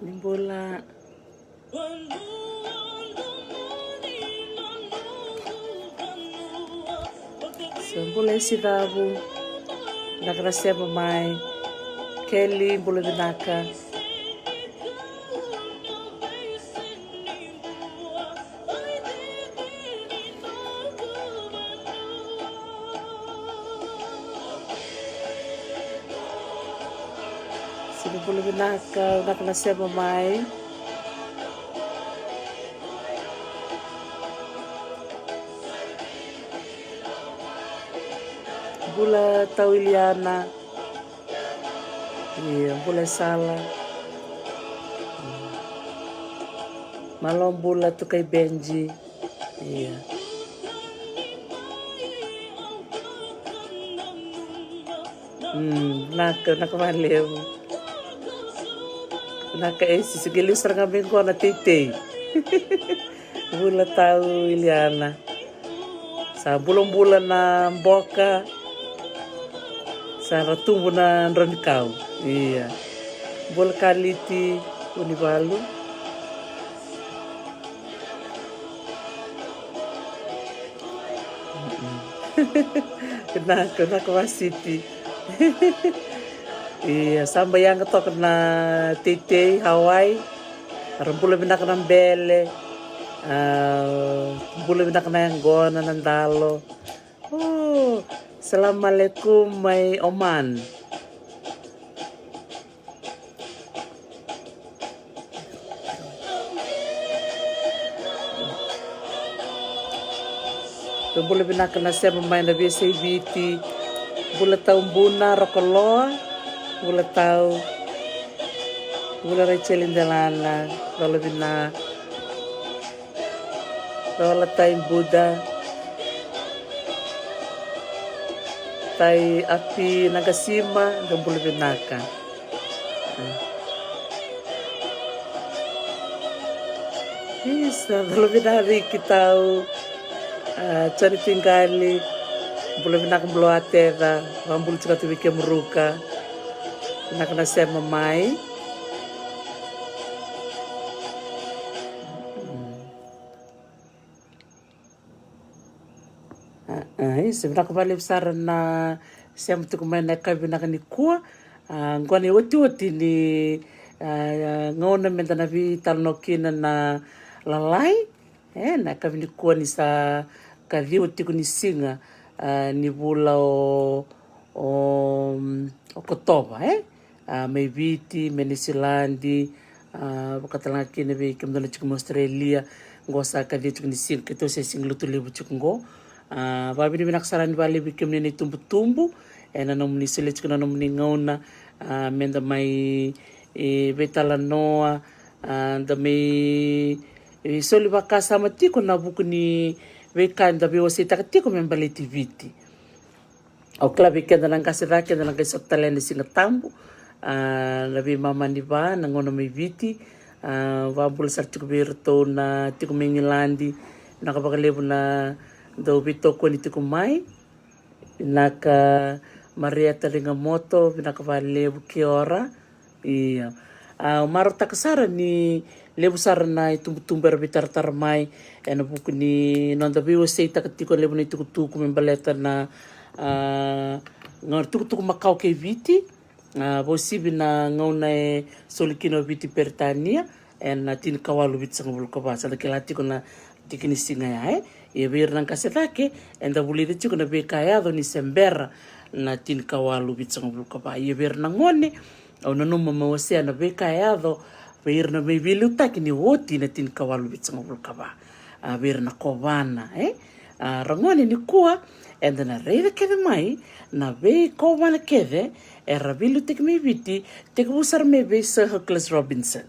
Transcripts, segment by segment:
Nimbola Sambola Sidabu Nagrasema mai Kelly Bulavinaca Sini Bulavinaca Nagrasema mai Bula Tauiliana Bula Sala Malom Bula Tukai Benji Naka valeu Naka esse Segeli Sarangabin ko na titei Bula Tauiliana Sa bulong-bulan na boka sa ratumbo na ranikau. Iya. Bola kaliti unibalu. Kena wasiti. Iya, samba yang ketok na tete Hawaii. Rambula binak ng bele. Bula binak na yang gona ng dalo. Oh, Assalamualaikum mai Oman. Boleh binakan nasi mai na biasa biti. Boleh tahu buna rokoloa. Boleh tahu. Boleh recelin dalana. Boleh bina. Boleh tahu Buddha. Tai api Nagasima dan Bula Vinaka. Isa, Bula Vinari kita cari tinggali Bula Vinaka Bula Atera, Bambul Cika Tubike Muruka, Nak Nasema Mai. Sebenarnya kembali besar na siya mtu kumain na kabina ni kuwa ngwani wati ni ngona menda na vi talnokina na lalai na kabini kuwa ni sa kavi wati ni singa ni bula o Kotoba may viti Menesilandi bakatalanga kina vi kamdana chikum Australia ngosa kavi ni singa kito sa sing lutu libu chikungo Babi ni binaksaran bali bikim ni tumbu-tumbu na nomni silit ko na nomni ngauna menda may betalanoa da may soli baka sama tiko na buku ni bekan da biwasi takatiko membali tiviti au klabi kenda nang kasira kenda nang kasok talene singatambu labi mama ni ba nangona may viti wabul sartiko birto na tiko mengilandi nakapagalebu na do bito ko nito kumai naka Maria Taringamoto binaka vale bukiora iya maro takasara ni lebu sara na itumber bitar tarmai ena buku ni nonda biwa sei takatiko lebu ni tukutuku membaleta na ngar tukutuku makau ke viti bosibi na ngauna solikino viti pertania ena tin kawalu viti sangabul kabasa lakilati ko na tikini singa ya bir nang kasetake enda bulire chuko na bekayado ni sembera na tin kawalu bitsang bulka ba bir nang ngone au nanu mamawase na bekayado bir na bilu tak ni woti na tin kawalu bitsang bulka ba bir na kobana rangone ni kuwa enda na reide kede mai na be kobana kede era bilu tek me biti tek busar me be Sir Hercules Robinson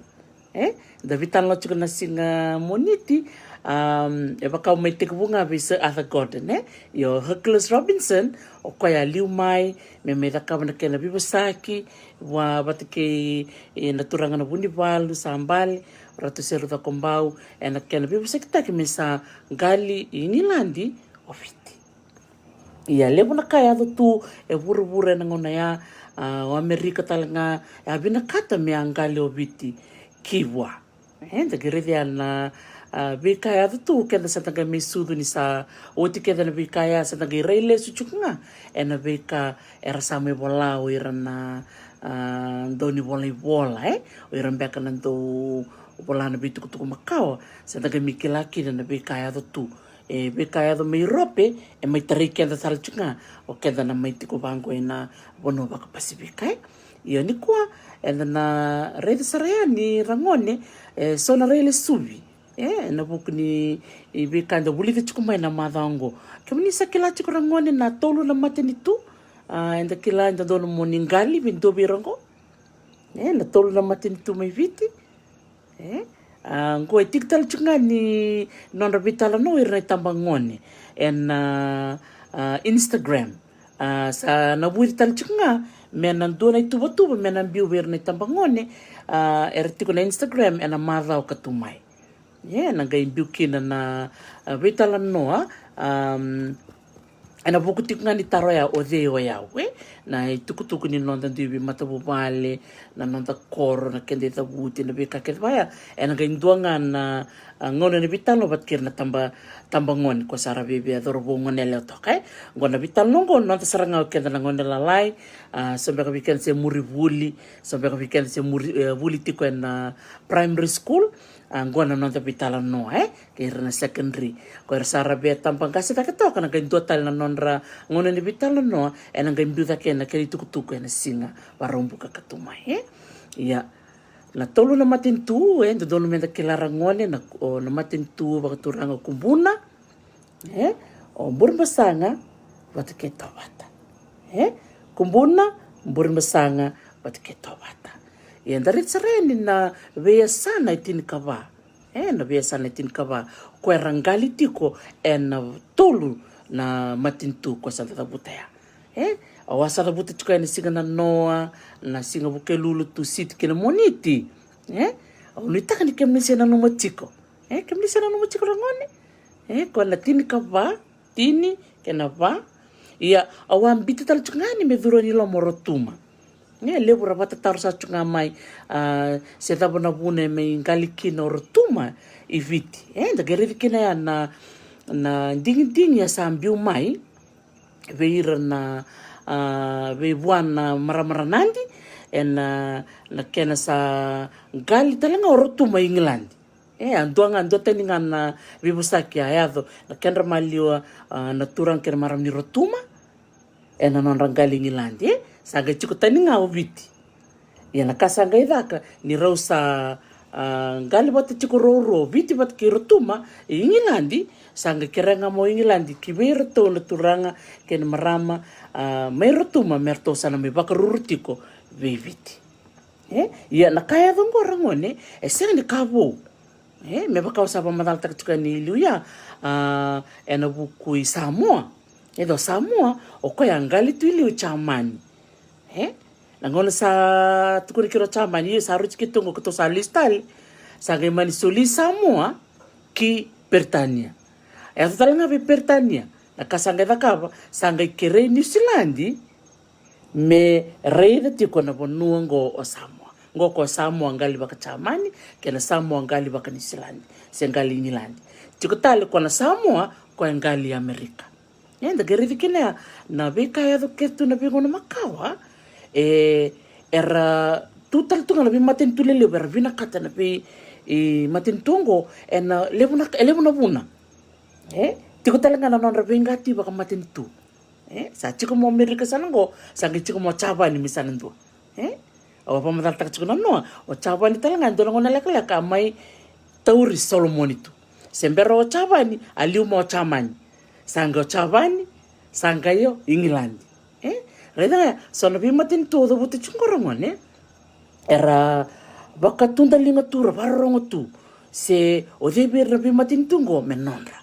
da vitan lo chuko na singa moniti baka may tikbunga bisa Arthur Gordon yo Hercules Robinson o kaya liumai may raka na kena bibasaki wa batike naturangan na buni balu sambal ratu seru ta kombau na kena bibasaki ta kemesa gali inilandi ofiti ia lebo na kaya tu buru-buru na ngona ya o Amerika talanga bina kata me angali obiti kiwa da gerede ana vikaya tu kenda satanga misudu ni sa oti kenda na vikaya satanga irele suchukunga ena vika era same bola o irana doni bola iran beka nanto bola na bitu kutu makao satanga mikilaki na vikaya tu vikaya do mai rope mai tari kenda salchunga o kenda na mai tiko bango ina bono baka pasifika iyo ni kwa ena na rede saraya ni rangone so na rele suvi na buku ni vikanda bulita chukumai na madhango kemni sakila chukurangone na tolu na mateni tu enda kila enda dono moningali bindo birango na tolu na mateni tu mai viti ngo tiktal chunga ni nonra vitala no irna tambangone en Instagram sa na buital chunga menan dona ituba menan biu irna tambangone ertiko na Instagram ena madhao katumai naga imbiukina na vitala noa ana buku tikunga ni taroya o deo yao na tukutuku ni nonda ndibi matabu vale na nonda koro na kende ta buti na bika kedvaya ena ga induanga na ngone ni vitalo batkir na tamba ngone ko sara bibi adorbo ngone le tokai ngona vitalo ngo nonda saranga kenda na ngone lalai sampai ka weekend se muri vuli sampai ka weekend se muri vuli tiko na primary school ngona nonda vitala no ke na secondary ko sara be tampang kasi ta ketoka na gain total na nonra ngona ni vitala no ena ga imbiuta ke na ke tukutuku na singa warombu ka katumai ya na tolu na matintu dono menda kilara ngone na na matintu bakaturanga kumbuna o burmasanga wataketawata kumbuna burmasanga wataketawata yendarit sareni na veya sana itini kava na veya sana itini kava ko rangali tiko na tolu na matintu ko santa butaya awasara buta chukua ni singa na noa na singa buke lulu tu sit kena moniti unitaka ni kemnisi na numa chiko kemnisi na numa chiko rangone ko na tini kava tini kena va ia awam bita tal chungani me duro ni lo morotuma lebu rabata taru sa chunga mai se tabo na bune me ngalikina orotuma iviti da geredi kina ya na ding ya sambiu mai veira na ve buana maramara nandi na kena sa gali talanga orotuma England anduanga teninga na vibusaki ayado na kenra maliwa na turang kena maram ni rotuma na non rangali England saga chiku teninga oviti na kasanga idaka ni rausa gali bata chiku roro viti bat ki rotuma England sanga keranga mo England kibir to na turanga kena marama mai rotuma merto sana me bakarurutiko viviti na kaya dongo rangone sena ni kabo me baka usaba madal tak chuka ni luya na buku Samoa do Samoa o ko yangali tuili chamani na ngona sa tukuri kiro chamani sa ruchi kitungo kuto sa listal sa mani soli Samoa ki Britania talanga be Britania na kasanga dakava sanga kere New Zealand me reida tiko na bonuango o Samoa ngoko Samoa ngali baka chamani kena Samoa ngali baka New Zealand sengali England tiko tale kona Samoa ko ngali Amerika da geredi kina na beka ya do ketu na bingo na makawa era tutal tunga na bi maten tulele ber vina kata na bi maten tungo na lebuna buna tiko talanga na nonra bengati baka maten tu sa chiko mo Amerika sanango sa chiko mo chaba ni misanando awa pamadal tak chiko na no o chaba ni talanga ndo ngona leka mai tauri Solomon itu sembero o chaba ni aliu mo chamani sanga chavani sanga yo England reda sono bi matin todo buti chungorongone era baka tunda linga tura barongo tu se o debe rabi matin tungo menonra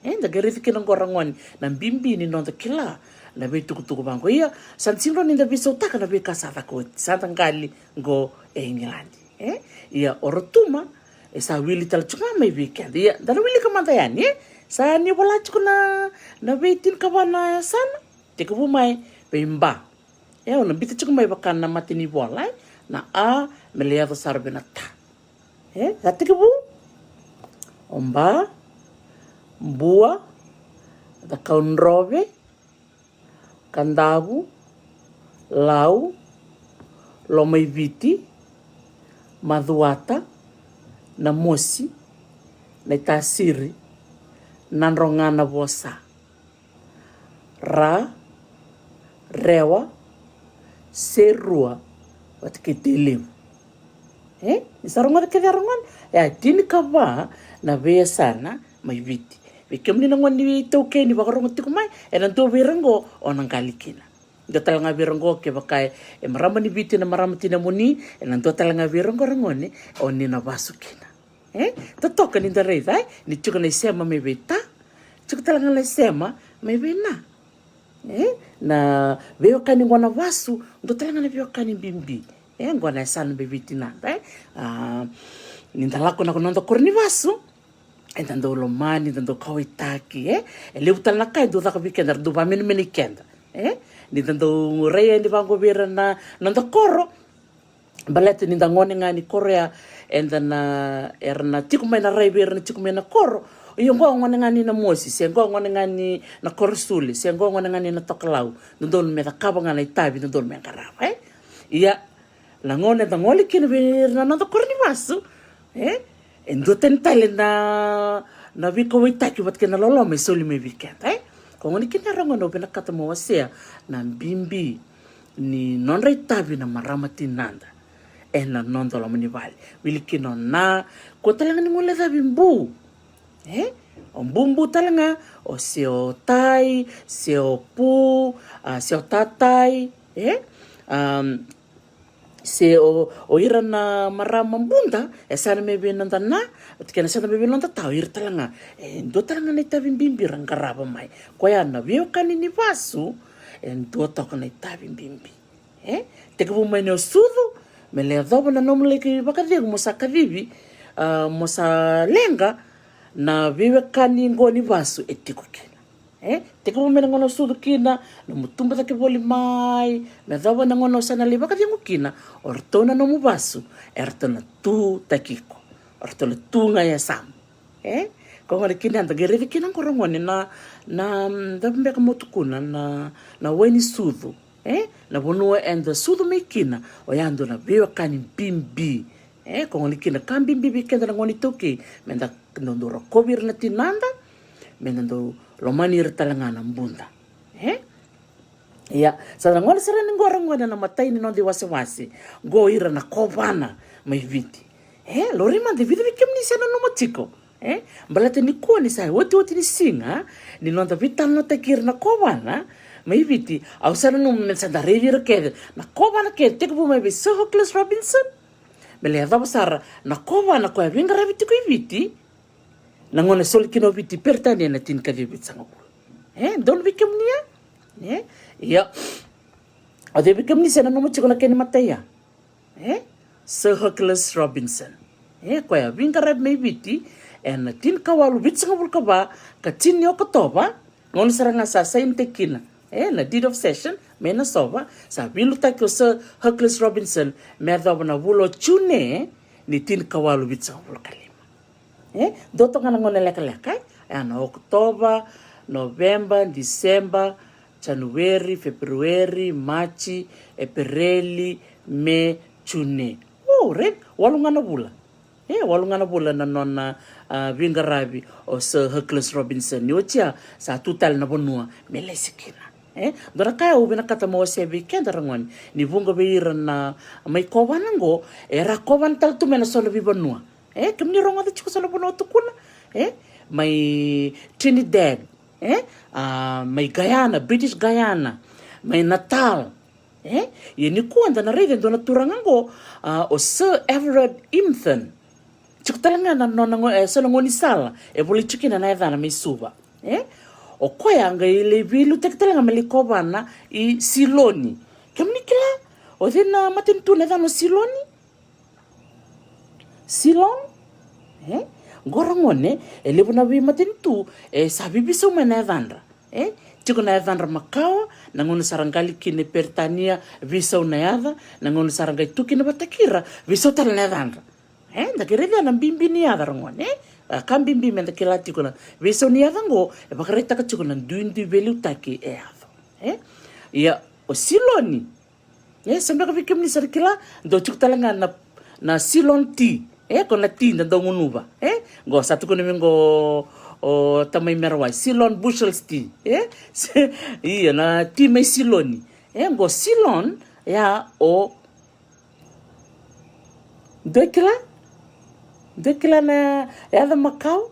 da gerifike ng gorangone nan bimbi ni nonda kila na be tuku bango ia sansinro ni da biso taka na be kasata ko santangali go England ia orotuma sa wili tal chunga mai weekend ia da wili kamanta yani sa ni wala chukuna na beitin kabana sana tikubu mai bimba ona bita chukuma mai bakana matini wala na meliado sarbena ta Gatikivu, omba, mbua, da kaunrove, kandavu, lau, lomaiviti, madhuata, na mosi, na itasiri, nanrongana vosa. Ra, rewa, serua, watikitilimu. Isarongan kedarongan, dini kava, na vea sana, maiviti. Vikemni nangon ni toke ni bakarongan tikumai, nanto virango, onangkalikina. Dotalanga virango ke bakai, marama ni viti na marama tinamuni, nanto talanga virango rangone, oni na vasukina. Totoka ni dareda, ni chuka na isema meveta, chuka talanga na isema, mevena. Na veo kani ngwana vasu, ndo talanga na veo kani bimbi. Ngwana sana beviti nanda. Nindalako na kunonda korni vasu. Entando lomani, entando kawitaki. Levu talanga kai do taka weekend, do ba meni kenda. Nindando raya ni vango vera na nanda koro. Balete nindangone ngani korea. Endana erna tikumai na rai vera na tikumai na koro. Iyo ngone ngani na mosi, se ngone ngani na korosuli, se ngone ngani na tokalau. Ndol me da kaba ngana itabi, ndol me karava. Ia la ngone da ngoli kina vera na korni vasu. Endo tentale na viko witaki wat kena lolo me soli me weekend. Ko ngoni kina rango no bena kata mo wasea na bimbi ni non itabi na marama tinanda. Na non dola mani vale. Wilikino na ko talanga ni ngole da bimbu. O bumbu talanga o seo tai, seo pu, seo tatai, seo o ira na marama bunda, sana me benanda na, tkena sana me benanda tau ira talanga. Do talanga na itabimbimbi rangaraba mai. Koya na veo kanini vasu, do toka na itabimbimbi. Teka bumai ne o sudu, me le adobo na nomuleke bakadigo mosa kadivi, mosa lenga, na vive kani ngoni vasu etiko kina. Teka bumai na ngono sudu kina, na mutumba take voli mai, me adobo na ngono sana le bakadigo kina, ortona no mu vasu, ertona tu takiko, ortona tu ngaya sam. Ko ngone kina anda gereve kina ngorongone na dabembe ka motukuna na weni sudu. Na bonua enda sudu me kina, o yando na vive kani bimbi. Ko ngoni kina kan bimbi kenda na ngoni toki, menda ndo rokobir na tinanda, menda ndo lomani talanga na mbunda. Ya, sa ngoni sara ni ngorongone na matai ni nondi wasi go ira na kovana mai viti. Lori mande viti vikemni sana no matiko. Balate ni ko ni sai woti ni singa, ni nonda vitan no takir na kovana. Mai viti, au sana no mensada revir ke na kovana ke tekbu mai Sir Hochelaus Robinson. Bele adaba sara na kovana ko vinga raviti ko viti. Na ngone sol kino viti pertani na tin ka viti sanga. Don vikemnia. Ya. Ade vikemni sana no mchiko na keni mataya. Sir Hochelaus Robinson. Ko ya vinga rav mai viti na tin kawalu viti sanga bulka ba ka tin yo ko toba ngone saranga sa sain tekina. Na deed of session, mena sova, sa vilu taki o Sir Hochelaus Robinson, me adaba na vulo chune, ni tin kawalu vitsa vulo kalima. Doto nga ngone leka-leka, na Oktoba, November, December, January, February, March, April, May, June. Red, walunga na bula. Walunga na bula na nona vingarabi o Sir Hochelaus Robinson. Niotia, sa tutal na bonua, melesikina. Dora kaya ubi na kata mo sa weekend rangon ni bunga beira na may kovan ngo era kovan tal tu mena solo bibanua kamni ronga de chiko solo bono tukuna may Trinidad may Guyana, British Guyana, may Natal yeni ko anda na reden do na turangango o Sir Everard Imthon chiko talanga na nonango solo ngoni sala boli chikina na edana may suba o koya nga ile vilu tektelenga melikobana I Siloni. Kamnikila o dina matintu na dano Siloni. Silon? Gorangone lebu na vi matintu sabi biso mena vandra. Tiko na vandra Macau na ngono sarangali kine Pertania viso na yada na ngono sarangai tu kine Batakira viso tal na vandra. da ke rede na bimbini ada rangone kan bimbi men da ke lati kona veso ni ada ngo e bakareta ka chukuna duindi velu taki e ado ia o siloni sampai ka fikim ni sarkila do chuk talanga na silon tea kona tea da ngunuba go satu kona mengo o tamai merwai silon bushels tea iya na tea mai siloni go silon ya o dekila na ya da Macau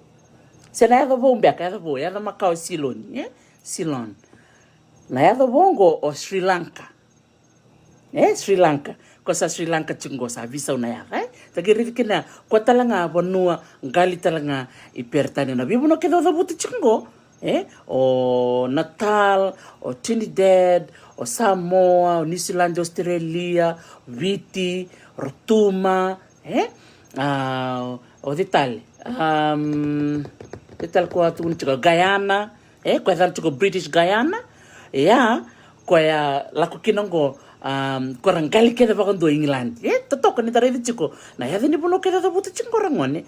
se na ya da bombeka ya da Macau siloni silon na ya da bongo o Sri Lanka Sri Lanka ko sa Sri Lanka chingo sa visa una ya tagiri kina ko talanga bonua ngali talanga ipertani na bibuno ke do buti chingo o Natal o Trinidad o Samoa o New Zealand Australia Viti Rotuma o detalhe ko atu chico Guyana ko dal chico British Guyana ko ya la ko kinongo korang kali keda bakando England totok ni tare chico na ya ni bono keda da buti chingo rangone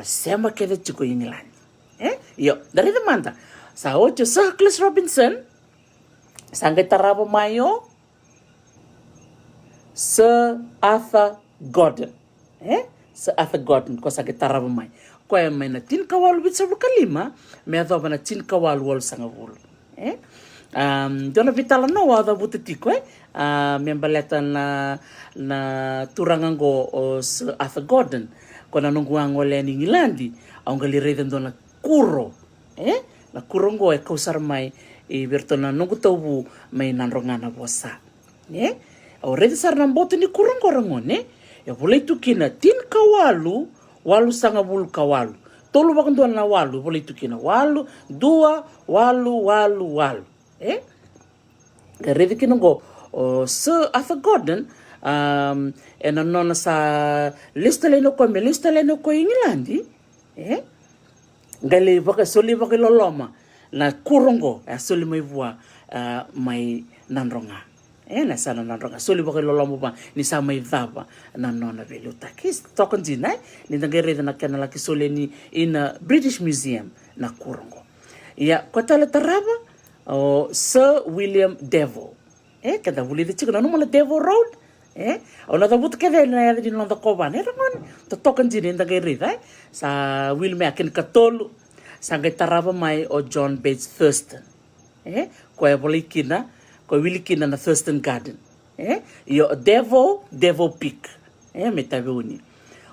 sema keda chico England yo dari demanda sa ocho Sir Chris Robinson sangai tarabo mayo Sir Arthur Gordon Sir Arthur Gordon ko sangai tarabo mai ko ya mai na tin kawal bitsa bukalima me ado na tin kawal wol sanga wol dona vitala no wa da buti tiko membaleta na turangango o Sir Arthur Gordon kona nunguango le ni Ngilandi au ngali reden dona kuro na kurongo kausar mai bertona nungu taubu mai nanrongana bosa au reden sar namboto ni kurongo rangone ya boleh tukina tin kawalu walu sanga bulu kawalu tolu bakando na walu boleh tukina walu dua walu reden kinongo o Sir Arthur Gordon ena nona sa lista leno ko Engilandi ngale baka soli baka loloma na kurongo soli mai bua mai nanronga na sana nanronga soli baka loloma ba ni sa mai dava na nona veluta kis tokon dina ni ngere na kana la kisole ni in British Museum na kurongo ya kotala taraba o Sir William Devil kada vuli de chico no mala Devil Road ona da but kede na ya di no da koban ramon to tokan jini da gere sa William akin katolu sangai taraba mai o John Bates Thurston ko e bolikina ko wilikina na Thurston Garden yo Devil Peak metabeuni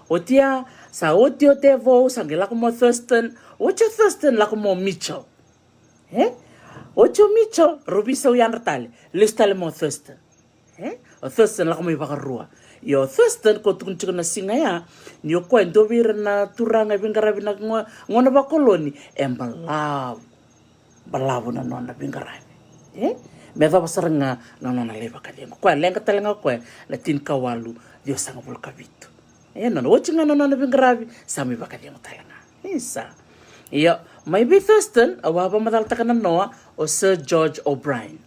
otia sa otio Devil sangai la como Thurston ocho Thurston la como Mitchell ocho Mitchell Rubisa uyanratale listale mo Thurston o Thurston la como ibagarua yo Thurston ko tunchiko na singa ya ni ko endovira na turanga bingarabi na ngona ba koloni balavu na nona bingarabi me da basaranga na nona leva kadengo ko lenga talenga ko la tin kawalu dio sanga bul kabitu nona ochinga nona bingarabi sami bakadengo talenga isa yo maybe Thurston awaba madal takana noa o Sir George O'Brien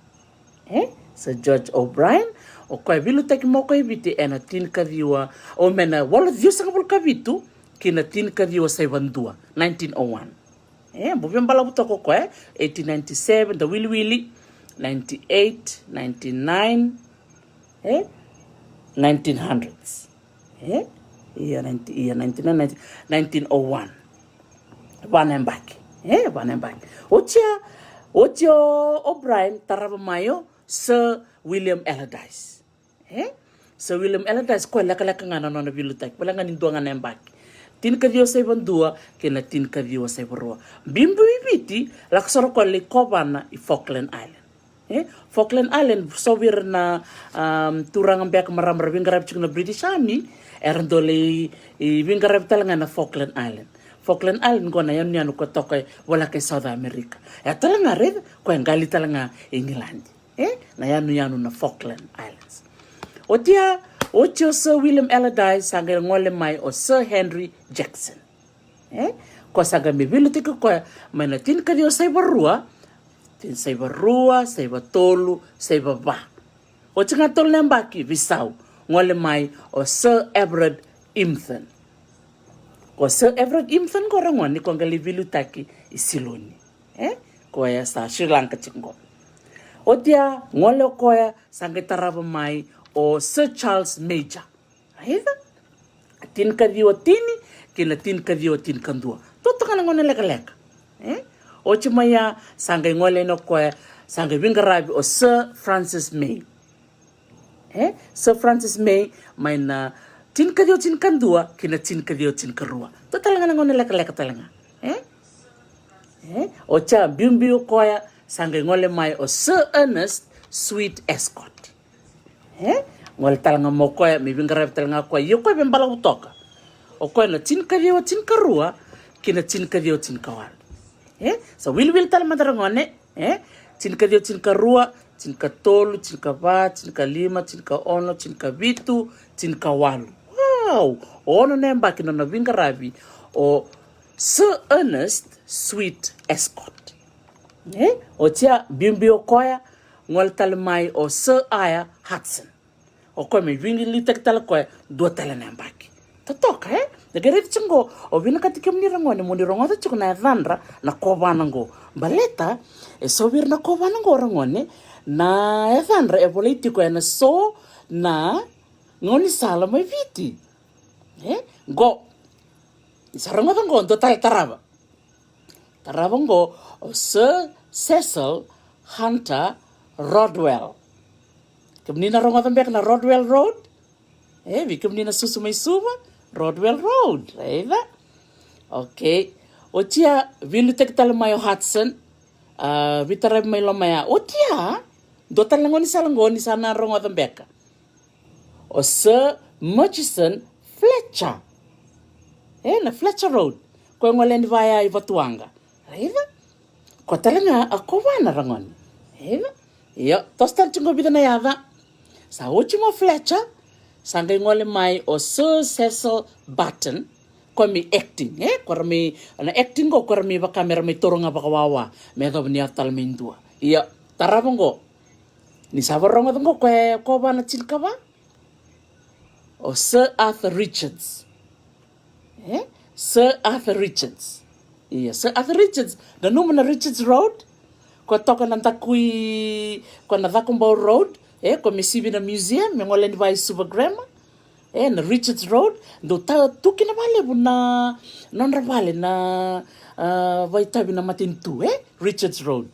Sir George O'Brien o koe vilu taki mo koe viti na tin kadiwa o mena wala dio sanga bul kabitu kina tin kadiwa saivandua 1901 bobem bala butoko koe 1897 the Willy 98 99 1900s iya 1901 Vanembaki Ochio O'Brien taraba mayo Sir William Allardyce Sir William Allardyce ko laka ngana no na bilutak wala ngani duanga nembaki tin ka dio sai bandua kena tin ka dio sai borwa bimbu ibiti laksoro ko le kobana I Falkland Island Falkland Island sobir na turang ambek maramar bingarab chukna British Army erndole bingarab talanga na Falkland Island ko na yan ko toke wala kay South America talanga red ko ngali talanga England na yan na Falkland Islands ocho Sir William Allardyce sangal ngole mai o Sir Henry Jackson ko saga mi bilu tiko ko manatin ka dio sai barua sai batolu sai baba o tinga tol nembaki visau ngole mai o Sir Everard Impton Ko Sir Everett Imson ko rangon ni ko ngalivilu taki isiloni. Ko ya sa Sri Lanka chingo. O dia ngole ko ya sangai tarava mai o Sir Charles Major. Aida tin kadio tini kina tin kadio tin kandua. Toto kana ngone leka. O chimaya sangai ngole no ko ya sangai wingarabi o Sir Francis May. Sir Francis May may na tin kadio tin kandua kina tin kadio tin karua. To talaga ngone leka talaga. O cha bimbio koya sangai ngole mai o Sir Ernest Sweet Escott. Ngole talaga mo koya mi bingarab talaga koya yo koya bembala utoka. O koya na tin kadio tin karua kina tin kadio tin kawal. So will talaga madarangone. Tin kadio tin karua, tin katolu, tin kava, tin kalima, tin kaono, tin kavitu, tin kawalu. Wow! Ono nemba kino na vingarabi o Sir Ernest Sweet Escott. O tia bimbio koya ngol talmai o Sir Aya Hudson. O koya me vingi litek tala koya dua tala nemba ki. Tatoka Nagere chingo o vina katika mnirangone munirongoda chiko na vandra na kovanango. Baleta e sobir na kovanango rangone na vandra e politiko e na so na ngoni sala mai viti. Go sarangoda ngo do tarava. Tarava ngo o Sir Cecil Hunter Rodwell. Kemnina rongoda mbek na Rodwell Road. Vi kemnina susu mai suba Rodwell Road, right? Okay. Otia vilutek talmayo Hudson, vitarab may lomaya. Otia dotal langoni salangoni sana rongodan beka. O Sir Murchison Fletcher. Na Fletcher Road. Ko ngolen vaya Ivatuanga. Right? Ko talanga ako wana rangoni. Yo, tostan chungo bidana yava. Sa uchimo Fletcher sangai ngole mai o Sir Cecil Barton ko mi acting ko mi ana acting ko mi ba kamera mi toronga ba kawawa me do ni atal mindua iya tarabongo ni saborongo ngo ko bana chilkaba o Sir Arthur Richards Sir Arthur Richards iya Sir Arthur Richards da numa na Richards Road ko toka nanta kui ko na Vakumbo Road ko misibi na museum me ngole ni vai super grammar na Richards Road do ta tuki na vale na non vale na vai tabi na matintu Richards Road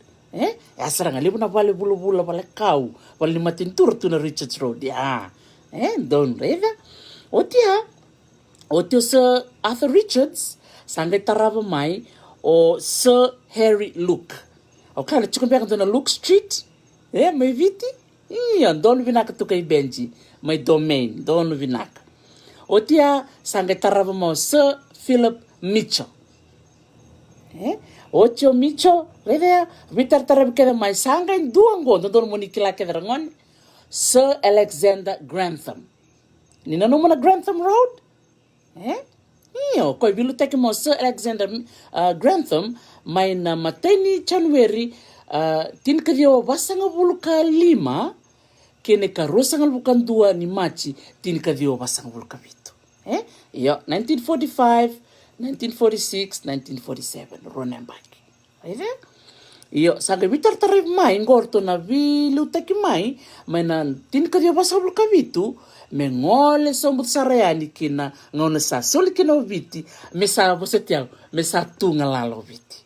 asara ngali na vale bulu vale kau vale matintu tu na Richards Road ya don reda otia Sir Arthur Richards sangai tarava mai o Sir Harry Luke o kana chikumbe na Luke Street mai viti don vinaka tu kay Benji my domain don vinaka otia sangai tarava mo Sir Philip Mitchell ocho Mitchell reda vitar tarava keda mai sangai duango don monikila keda rangon Sir Alexander Grantham ni na na Grantham Road ko bilu take mo Sir Alexander Grantham mai na mateni January tin kadio basanga buluka 5 kene ka rosangal bukan 2 ni Machi tin kadio basanga buluka 7 1945 1946 1947 Ronenbach saga vitar tarif mai ngorto na bilu taki mai na tin kadio basanga buluka 7 mengole sombut sarayani kina ngona sa soli kina viti mesa bosetiao mesa tunga lalo viti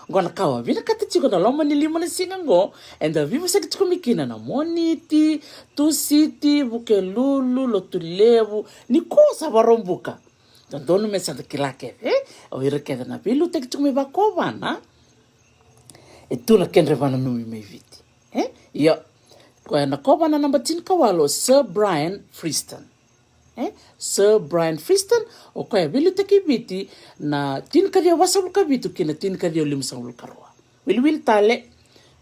ngona kawa vina kata chiko na loma ni lima na singango and vivo sa kitiko mikina na moniti tu city buke lulu lotulevu ni kosa barombuka dono mesa de kilake o ira keda na bilu tek chiko me bakobana e tuna kenre vana numi me viti yo ko na kobana namba tin kawalo Sir Brian Freeston Sir Brian Freeston o kaya bilu taki biti na tin kadia wasabul kabitu kina tin kadia limsangul karwa wil tale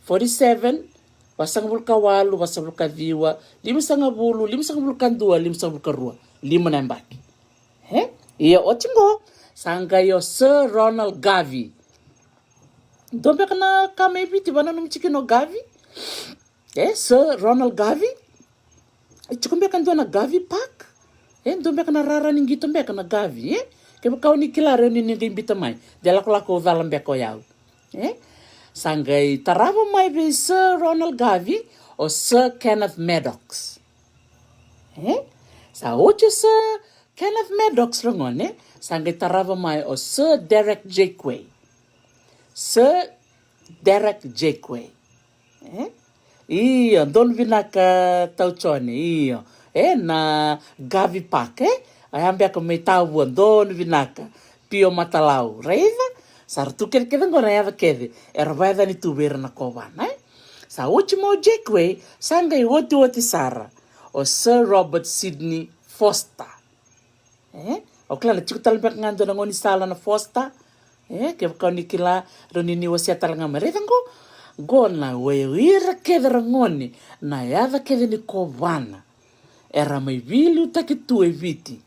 47 wasangul kawalu wasabul kadiwa limsangabulu limsangul kandua limsangul karwa 5 nambaki iya ochingo sangayo Sir Ronald Garvey dombe kana kama biti bana numchikino Garvey Sir Ronald Garvey chikumbe kandua na Garvey Park dombe kana rara ningito mbeka na Garvey Ke kau ni kilare ni imbita mai. Dia lako dalam beko yau. Sangai tarava mai be Sir Ronald Garvey o Sir Kenneth Maddox. Sa ocho Sir Kenneth Maddox rangone, sangai tarava mai o Sir Derek Jakeway. Sir Derek Jakeway. Iyo, don vinaka tauchone, iyo. Na Garvey Park, Ayambe ako may tawon, don vinaka. Pio matalau. Reiva, sartu kede ngona yava kede. Era vaida ni tubera na kovana, Sa último Jakeway, sangai oti sara. O Sir Robert Sidney Foster. O klala chiku talambak ngando na ngoni sala na Foster. Ke kau ni kila ronini wasia talanga maretango. Gona weira kede rangoni na yava kede ni kovana. Era mai vilu takitu e viti.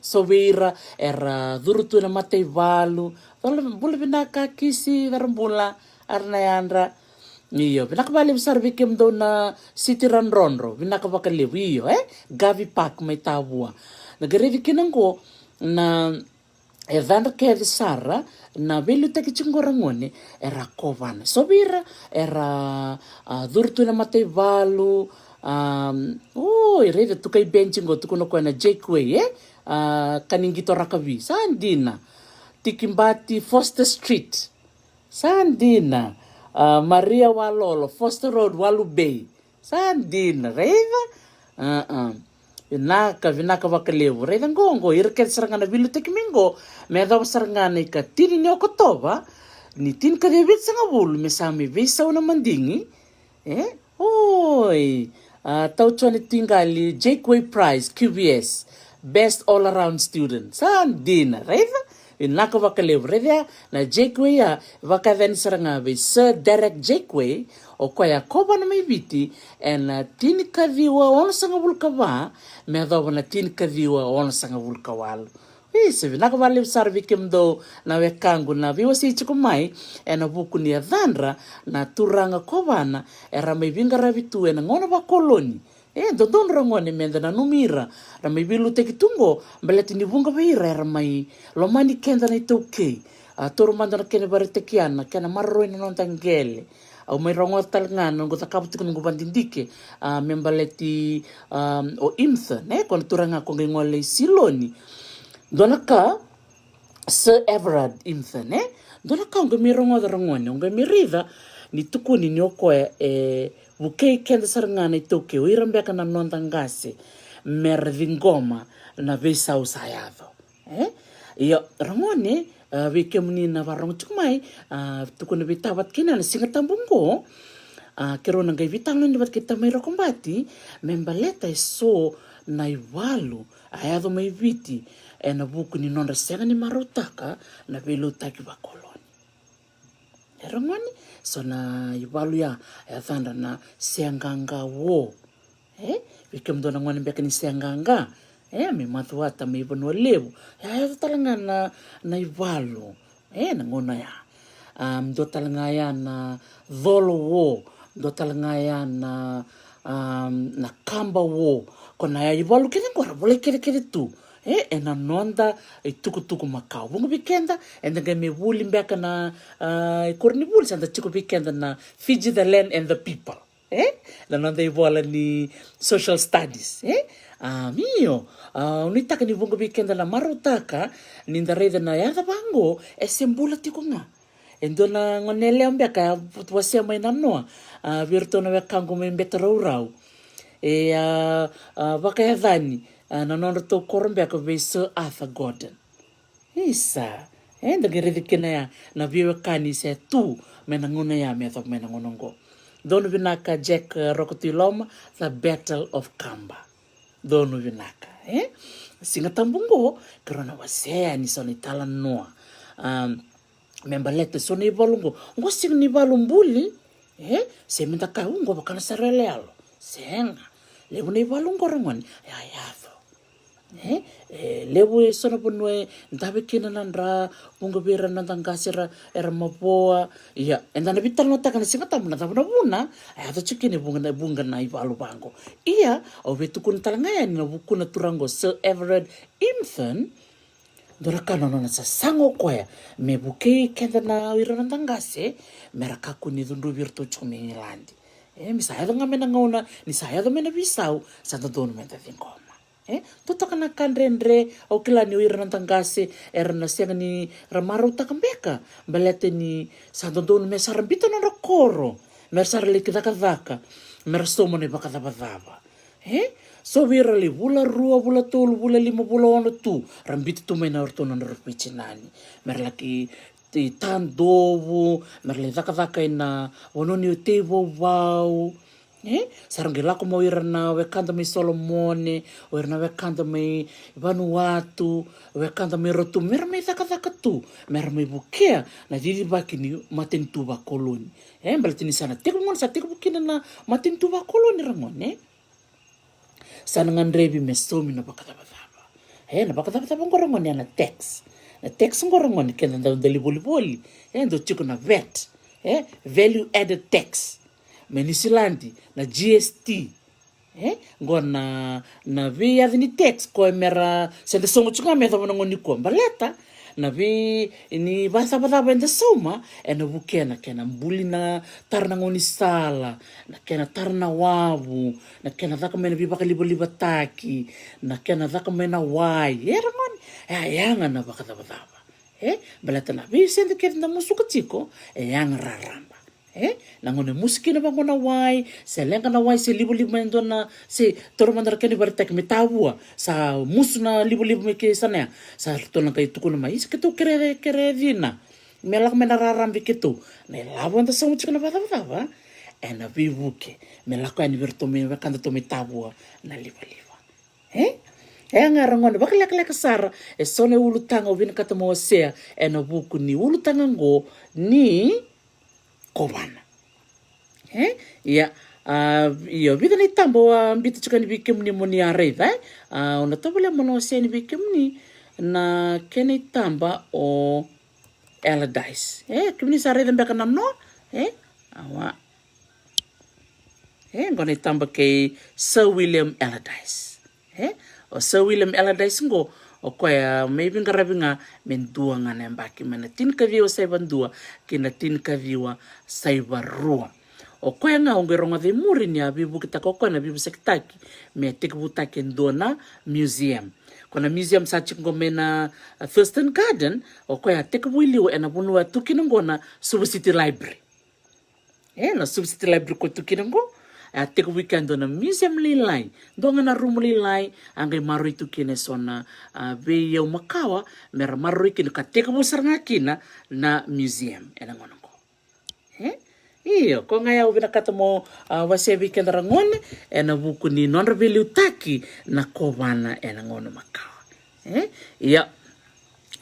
So weira era durutu na matei valu. Bula binaka kisi varambula arna yandra. Iyo, binaka bali besar bikim do na City Run Ronro. Binaka bakaliw. Iyo, Garvey Park may tawua. Nagarevi kinangko na evandra kede sara na velu takichingorangone era kovana. So weira era durutu na matei valu. Ireda tukai benchingo tukuno ko na Jakeway, kaningito rakavi. Sandina. Tikimbati Foster Street. Sandina. Maria Walolo, Foster Road, Walu Bay. Sandina. Reva? Vinaka wakalevu. Reva ngongo. Irket sarangana vilu tekimingo. Medha sarangana ika tini ni okotoba. Ni tin kadevit sangabulu. Mesami visa una mandingi. Tauchone tingali Jakeway Prize, QBS, Best All-Around Student. Sandina, reva? Inaka wakalevu. Reva na Jakeway wakadhani sarangave Sir Derek Jakeway o kwaya koba na may viti na tini kadhiwa ona sangabul kawa me adhoba na tini kadhiwa ona sangabul kawalo. Sabi nakabali sarvi kimdo na wekangu na viwasi chikumai na buku ni adhandra na turanga kobana era may vinga ravitu na ngona ba koloni. Dodon rangone menda na numira na may bilu tekitungo baleti ni bunga beira era may lomani kenda na itoke. Toro manda na kene barite kiana kena marroi na nontangele. Au may rongo talngan ngo takaputik ng bandindike membaleti o imtha kon turanga ko ngole siloni. Donaka Sir Everard Imthan, Donaka nga mirongo rangone, nga mirida ni tukuni ni okoe bukei kenda sarangana itoke, uirambeka na nontangase, mervingoma na vesa usayado. Iyo rangone, wike muni na varong chumai, tukuni bitawat kina na singatambungo, kero nang vitang ni bat kita may rakombati, membaleta so na iwalu, ayado may viti, na buku ni nonra senga ni marutaka na velu taki wa koloni. Erangoni so na iwalu ya thanda na sianganga wo. Bikem do na ngoni beka ni sianganga. Me matuata me ibon lebu. Ya talanga na iwalu. Na ngona ya. Do talanga ya na dholo wo. Do talanga ya na kamba wo. Kona ya iwalu kene ngora boleh kere tu. Na nonda tuku makau. Bunga bikenda and the me wool back na korni wool and the chico bikenda na Fiji the land and the people. Na nonda iwala ni social studies. Mio. Unitaka ni bunga bikenda na marutaka ninda reda na yada bango sembula tiko nga. Endo na ngonele ambeka wasia may nanoa. Virto na wekango may betarau. Wakayadhani. Nanonra to korombe ko be Sir Arthur Gordon. Isa. Ndagiridi kina ya na viwe kani se tu menanguna ya methok menangunongo. Donu vinaka Jack Rokotiloma, The Battle of Kamba. Donu vinaka. Singatambungo karona wasea ni soni talan noa. Membalete soni balungo. Ngo sing ni balumbuli. Se mintaka ungo bakana sarelealo. Senga. Lebu ni balungo rangon. Ya. Lebu sona punwe ndabe kina nandra bunga bira nandangasira era maboa ya endana bital nota kana singata muna tabuna buna ato chikini bunga na ibalu bango iya o betukun talanga ya na bukuna turango Sir Everard Imthan ndora kanonona sa sango koya me buke kenda na irana tangase meraka kuni dundu virtu chumi landi misaya nga mena ngauna ni saya da mena bisau sa don mena ngoma tutaka na kandrendre o kila ni irana tangase erna senga ni ramaru takambeka balete ni sa don me sarambito na rakoro mersar likidaka merstomo ne bakadabadaba so virali vula rua vula tolu vula lima vula ono tu rambiti tu mai na ortona na rupichinani merlaki ti tandovo merle daka ina ononi te vau sarangi lako mo irana wekanda mai Solomone o irana wekanda mai Vanuatu wekanda mai rotu mer mai daka tu mer mai bukea na diri bakini matin tu ba koloni berarti sana teko mon sa teko bukina na matin tu ba koloni ramone sana ngandrebi mesomi na bakadabadaba na bakadabadaba ngorongoni na tax ngorongoni kenda ndali boli ndo chiko na VAT value added tax menisilandi na GST ngona na vi adini tax ko mera sende somo chunga me thavana ngoni ko baleta na vi ni basabada bende soma ena bukena kena mbuli na tarna ngoni sala na kena tarna wavu na kena dhaka mena bibaka liba taki na kena dhaka mena wai erangon yanga na bakadabadaba baleta na vi sende kena musuka chiko yanga raramba na ngone musiki na bangona wai se lenga na wai se libo mendo na se toro mandara keni bartek metawua sa musuna libo me ke sana sa tona kai tukuna mai se keto kere dina melak menararambi keto na labo anda sa muchika na bata ena vivuke melako ani verto me kanda to metawua na libo nga rangona bakalaka sara sone ulutanga ubina kata mo sea ena buku ni ulutanga ngo ni kobana iyo vida ni tambo ambito chukani bikem ni moni areva ona tabule mono seni bikem ni na keni tamba o Allardyce kimni sa areva mbeka namno awa ngone tamba ke Sir William Allardyce o Sir William Allardyce ngo o koya maybe ngarabi nga mendua nga nembaki mana tin kaviwa sa ibandua kina tin kaviwa sa ibarua o koya nga ongeronga de muri ni abibu kita ko na bibu sektaki me tikbutaki ndona museum kona museum sa chingomena Thurston Garden o koya tikbuiliwa ena bunua tukinongona Subu City Library na Subu City Library ko tukinongo teko weekend na museum lilai donga na room lilai angai marui tu kine sona be yo makawa mer marui kine ka teko busar ngakina na museum ena ngonongo iyo ko ngaya ubina kata mo wase weekend rangon ena buku ni non rebeli utaki na kobana ena ngono makawa iya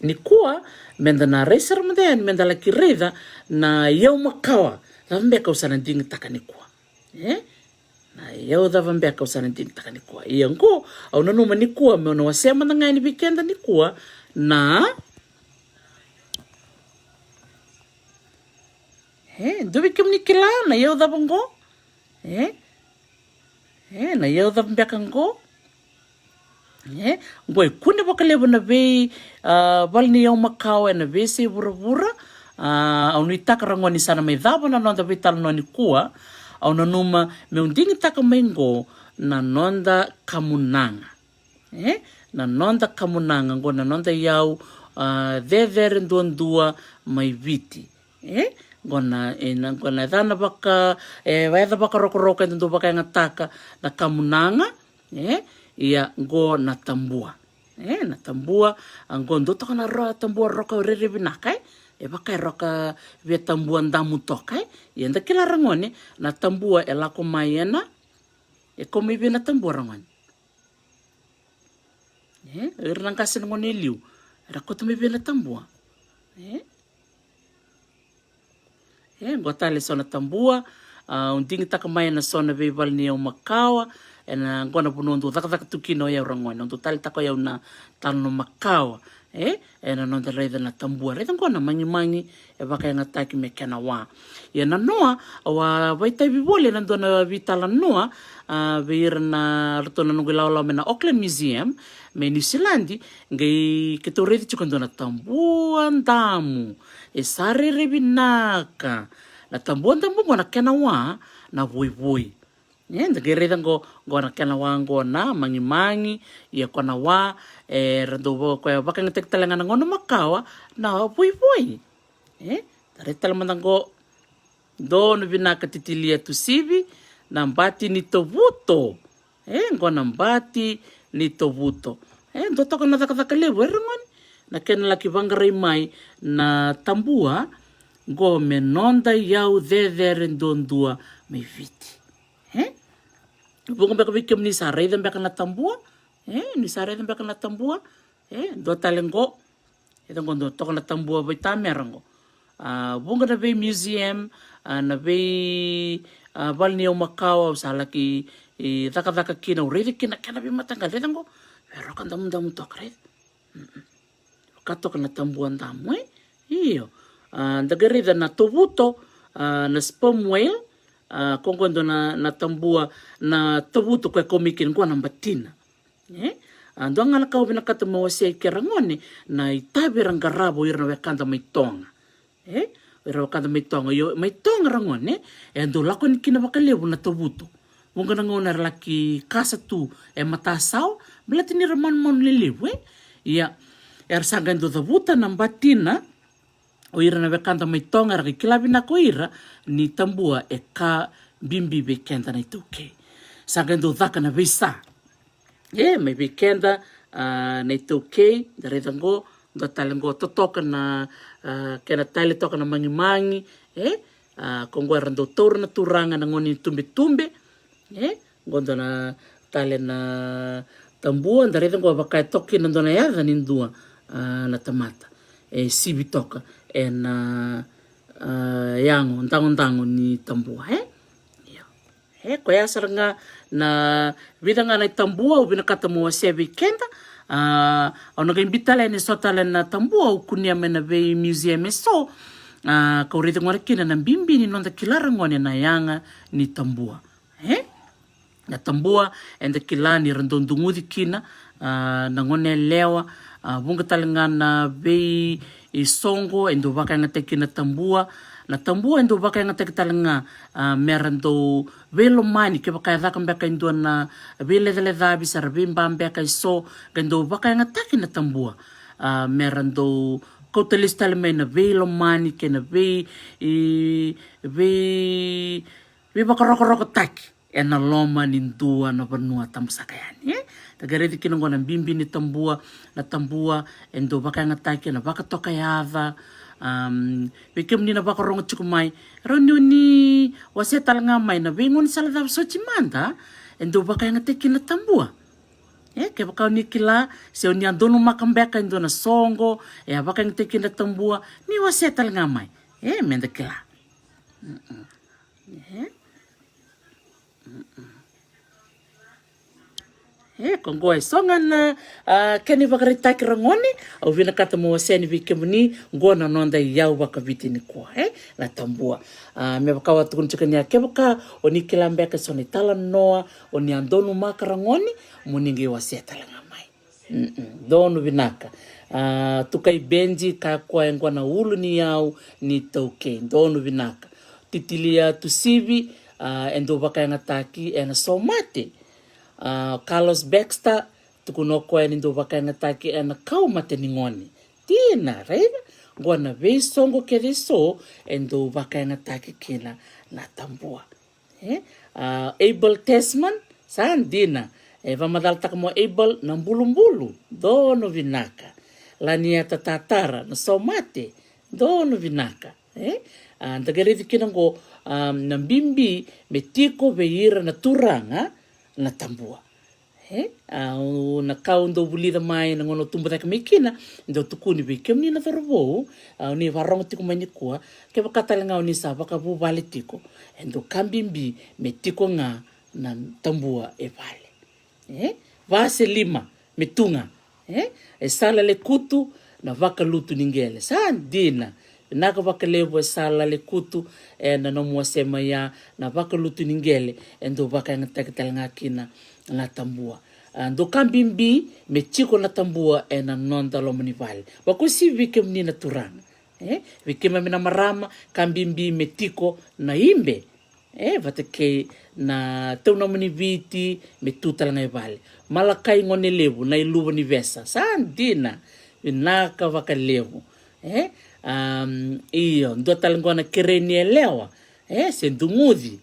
ni kuwa menda na racer menden menda la kireda na yo makawa lambe ka usana ding takani kuwa na yau dava mbeka usana ding takani kuwa iya ngo au nanuma ni kuwa me ono wasema na ngai ni weekend ni kuwa na dubi kim ni kila na yau dava ngo na yau dava mbeka ngo ngoi kune bakalebo na vei bal ni yau makau na vei se vura au ni takarangoni sana mai dava na nonda vital no ni kuwa au nanuma me undingi taka mengo na nonda kamunanga na nonda kamunanga ngo na nonda yau there ndua mai viti ngona ngona dana baka vaeda baka roko ndo baka ngataka na kamunanga ia ngo na tambua na tambua ngo ndo taka na tambua roka rere binakai baka roka ve tambua ndamu tokai yenda kila rangone na tambua elako mayena komi be na tambua rangone irang kasin ngone liu rakot me be na tambua ngotale sona tambua undingi taka mayena sona ve balni o makawa ena ngona bunondo taka tukino ya rangone ndo tali taka ya na tano makawa na no reida na tambua reida ngona mangi e vaka nga taki me kana wa ia na noa wa vai tai vole na dona vitala noa veira na rotona no la me na Auckland Museum me New Zealand ngai ke to reida chuko dona tambua ndamu e sare revinaka na tambua ndamu ngona kana wa na voi nda gereda ngo na kana wa ngona mangi ia kona wa rando ko vaka nga tektalanga ngono makawa na voi tare talamandango dono vinaka titilia tusivi na mbati ni tovuto ngona mbati ni tovuto ndo toka na taka levo ringon na kena laki vangarai mai na tambua ngo menonda yau there ndondua mai viti bunga beka bikem ni sarai dan beka na tambua ni sarai dan beka na tambua do talengo ito ngondo toka na tambua baita merango bunga na bay museum na bay balneo Macau salaki daka kina uredi kina kana bi matanga redango pero kan damu tokre kato na tambua ndamu iyo ndagarida na tovuto na sperm whale kongondo na tambua na tovuto kwa komikin kwa na batina ando ngala ka ubina kata mawase kerangone na itabi rangarabo irna wekanda maitonga ira wakanda maitonga yo maitonga rangone ando lakon kina bakalebu na tovuto munga ngona laki kasa tu matasao belatini ramon lelebu ia ersagando tovuta na batina o ira na wekanda maitonga raki kilabina ko ira ni tambua ka bimbi bekenda na ituke sagando dhaka na visa mai bekenda na ituke daredango ndo talengo totoka na kena tale toka na mangi kongo rando tor na turanga na ngoni tumbe ngondo na tale na tambua daredango baka toki na ndona yada nindua na tamata sibi toka na yango ntango ni tambua ko ya saranga na vida nga na tambua ubina kata mo sebi kenda ono ga imbitala ni sotala na tambua ukunia mena ve museum so ka urite ngora kina na bimbi ni nonda kilara ngone na yanga ni tambua na tambua enda kilani randondungudi kina na ngone lewa bunga talenga na ve isongo endo baka nga tekina tambua na tambua endo baka nga tektalanga merando velo mani ke baka dhaka mbeka endo na vele dhabi sarabimba mbeka iso endo baka nga tekina tambua merando kotelis talme na velo mani ke na ve baka roko taki na loma nindua na banua tamsakayani tagaredi kinongo na bimbi ni tambua na tambua endo baka nga taki na baka toka yava bikem ni na baka rongo chukumai ronyo ni waseta nga mai na bingon sala da so chimanda endo baka nga taki na tambua ke baka ni kila se oni andono makambeka endo na songo baka nga taki na tambua ni waseta nga mai menda kila kongo ai songa na keni vakaritaki rangoni au vina kata mo seni vikemuni ngona nonda yau baka vitini kwa na tambua me baka watu kunchikania ke baka oni kilambeka soni tala noa oni andonu makarangoni muningi waseta langa mai donu vinaka tukai benji ka kwa ngona ulu ni yau ni toke donu vinaka titilia tusivi endo baka ngataki ena somate Carlos Baxter tukunoko ni ndo baka ngataki ena kau mate ningoni tina rega ngona veisongo kereso endo baka ngataki kina na tambua Abel Tasman sandina vamadal takmo Abel na mbulumbulu dono vinaka lania tatatara na somate dono vinaka ndagaredi kinango na bimbi metiko veira na turanga na tambua na kaundo bulida mai na ngono tumba ka mekina ndo tukuni be kemni na farbo ni varong tiko mani kwa ke bakatala nga ni sa baka bu tiko endo kambimbi metiko nga na tambua vale vase lima metunga sala le kutu na vakalutu ningele sandina naka vakalevo sala le kutu na no muasema ya na vakalutu ningele endo vakangatakital ngakina na tambua ndo kambimbi me chiko na tambua na nonda lo manivale wakusi vikem ni naturanga vikema mina marama kambimbi me tiko na imbe vatake na teu mani viti me tutala ngai vale malakai ngone levu na iluva ni vesa sandina vinaka vakalevu iyo ndo talangona kereni elewa sendungudhi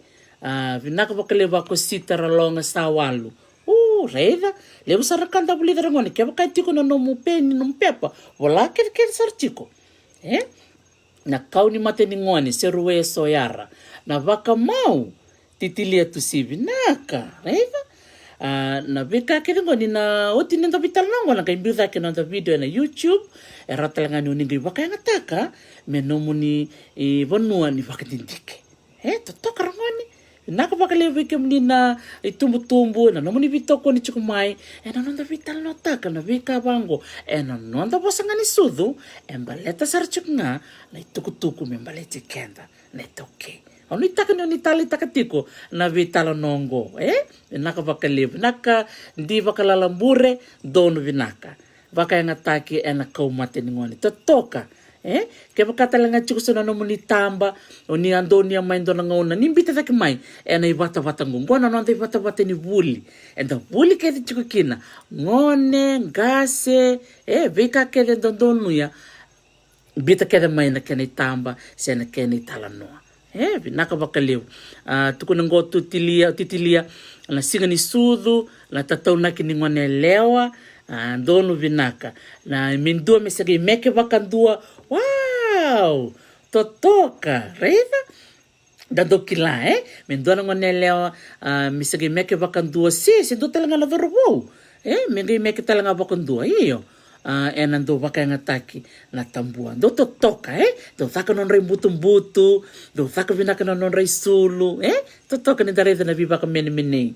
vinaka vakalevu ako sitara longa sawalu reida levu sarakanda bulidara ngone keva kai tiko na no mupeni no mpepa wala kere sartiko na kauni mateni ngone seruwe soyara na vaka mau titilia tusivi naka reida na vika ngoni na oti nenda vital nango na kaimbiza ke nenda video na YouTube ratalangani uningi vaka ngataka menomuni vonua ni vakatindike totoka ngoni naka vaka lewe ke mnina tumbu na nomuni vitoko ni chukumai na nenda vital notaka na vika bango na nenda bosangani sudu embaleta sarchukna na itukutuku membalete kenda na itoke Oni taka ni tali takatiko na vitala nongo naka vakalevu naka ndi vakalalambure dono vinaka vaka ngataki na kaumate ningoni totoka ke vakatalanga chikusona no muni tamba oni andoni maindo na ngona nimbita taki mai na ivata ngona no anda ivata ni vuli enda vuli ke chikukina ngone ngase vika ke ndondonu ya bita ke mai na ke tamba sena ke ni talanoa vinaka vakalevu tukuna ngo titilia na singani sudu na tatau naki ningone lewa ndonu vinaka na mindua mesagi meke vakandua wow totoka reida dadokila mindua ngone lewa mesagi meke vakandua si do talanga na dorobo mengi meke talanga vakandua iyo ndo vakangataki na tambua ndo totoka ndo thaka non rai mbutu ndo thaka vinaka non rai sulu totoka ni dareda na vivaka mene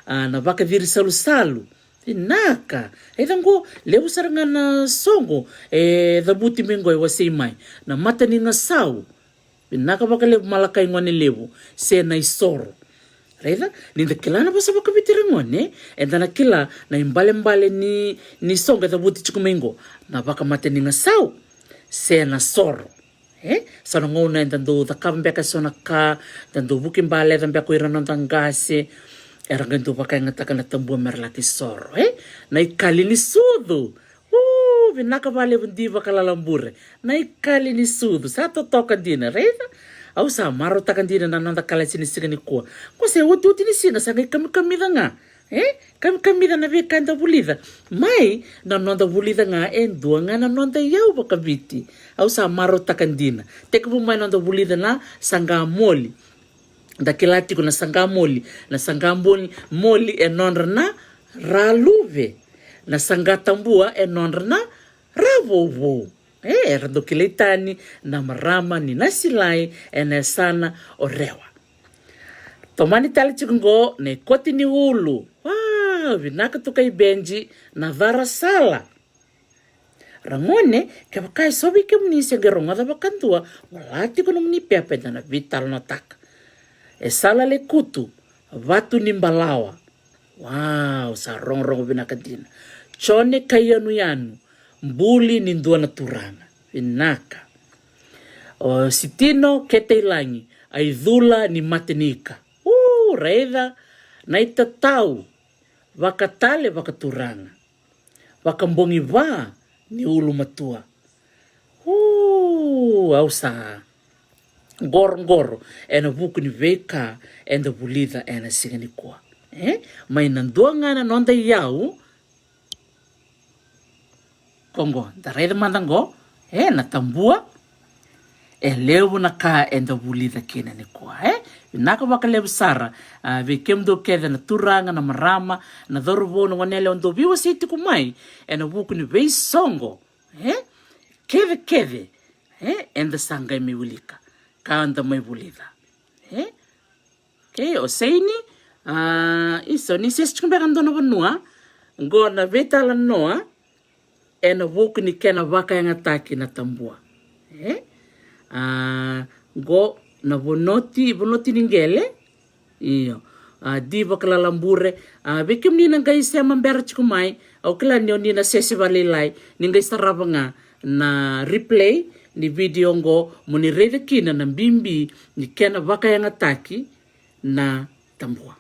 na vaka viri salu inaka ngo lewu saranga na songo dhabuti mingo wasei mai na mata ni ngasau inaka vaka lewu malakai ngone lewu se na isoro Reida, ninda kila na basa baka bitirangone, na kila na imbale ni songa da buti chukumengo, na baka mate ni ngasau, se na soro. Sana ngona endo da kambeka sona ka, endo buki mbale da mbeko iranon tangase, erangendo baka ngataka na tambua merlaki soro, na ikali ni sudu. Vinaka vale vundi baka lalambure, na ikali ni sudu, sa totoka dina, reida. Au sa maro takandina na nanda kala sini sigani kuwa. Ko se uti ni singa sangai kamida nga. Kamida na veka anda bulida. Mai na nanda bulida nga endua nga na nanda yau baka biti. Au sa maro takandina. Teka bumai nanda bulida na sanga moli. Dakilati kuna sanga moli. Na sanga moli nondra na raluve. Na sanga tambua nondra na ravovo. Rado kileitani na marama ni nasilai na sana orewa. Tomani tali chikungo ne koti ni ulu. Vinaka tukai benji na vara sala. Rangone kabakai sobi ke munisi geronga da bakantua walati kono muni pepe na vital notaka. Sala le kutu vatu nimbalawa. Wow, sa rong vinaka dina. Chone kayanu mbuli ni ndua na turanga. Vinaka. Sitino kete ilangi. Aidhula ni matenika. Reida. Na itatau. Vakatale vakaturanga. Vakambongi va ni ulu matua. Ausa. Goro. Ena vuku ni veka. Enda bulida ena sigani kwa. Mai nandua ngana nonda yau. Kongo, dareda mandango, na tambua, lewu na ka enda bulida kena ni kwa, Vinaka waka lewu sara, vikemdo keda na turanga na marama, na dhorobo na wanele ondo viwa siti kumai, na wuku ni vei songo, keve, enda sanga ime ulika, ka anda mai bulida, o seini, iso ni sesi chumbeka ndona wanua, ngo na vetala noa, ena vuku ni kena vaka yang ataki na tambua. Go na vonoti ningele. Iyo. Di bakalalambure. Bekim ni nang guys ya mambera chikumai. O kila nyo ni na sesi valilai. Ningai saraba nga na replay ni video ngo muni rede kina na bimbi ni kena vaka yang ataki na tambua.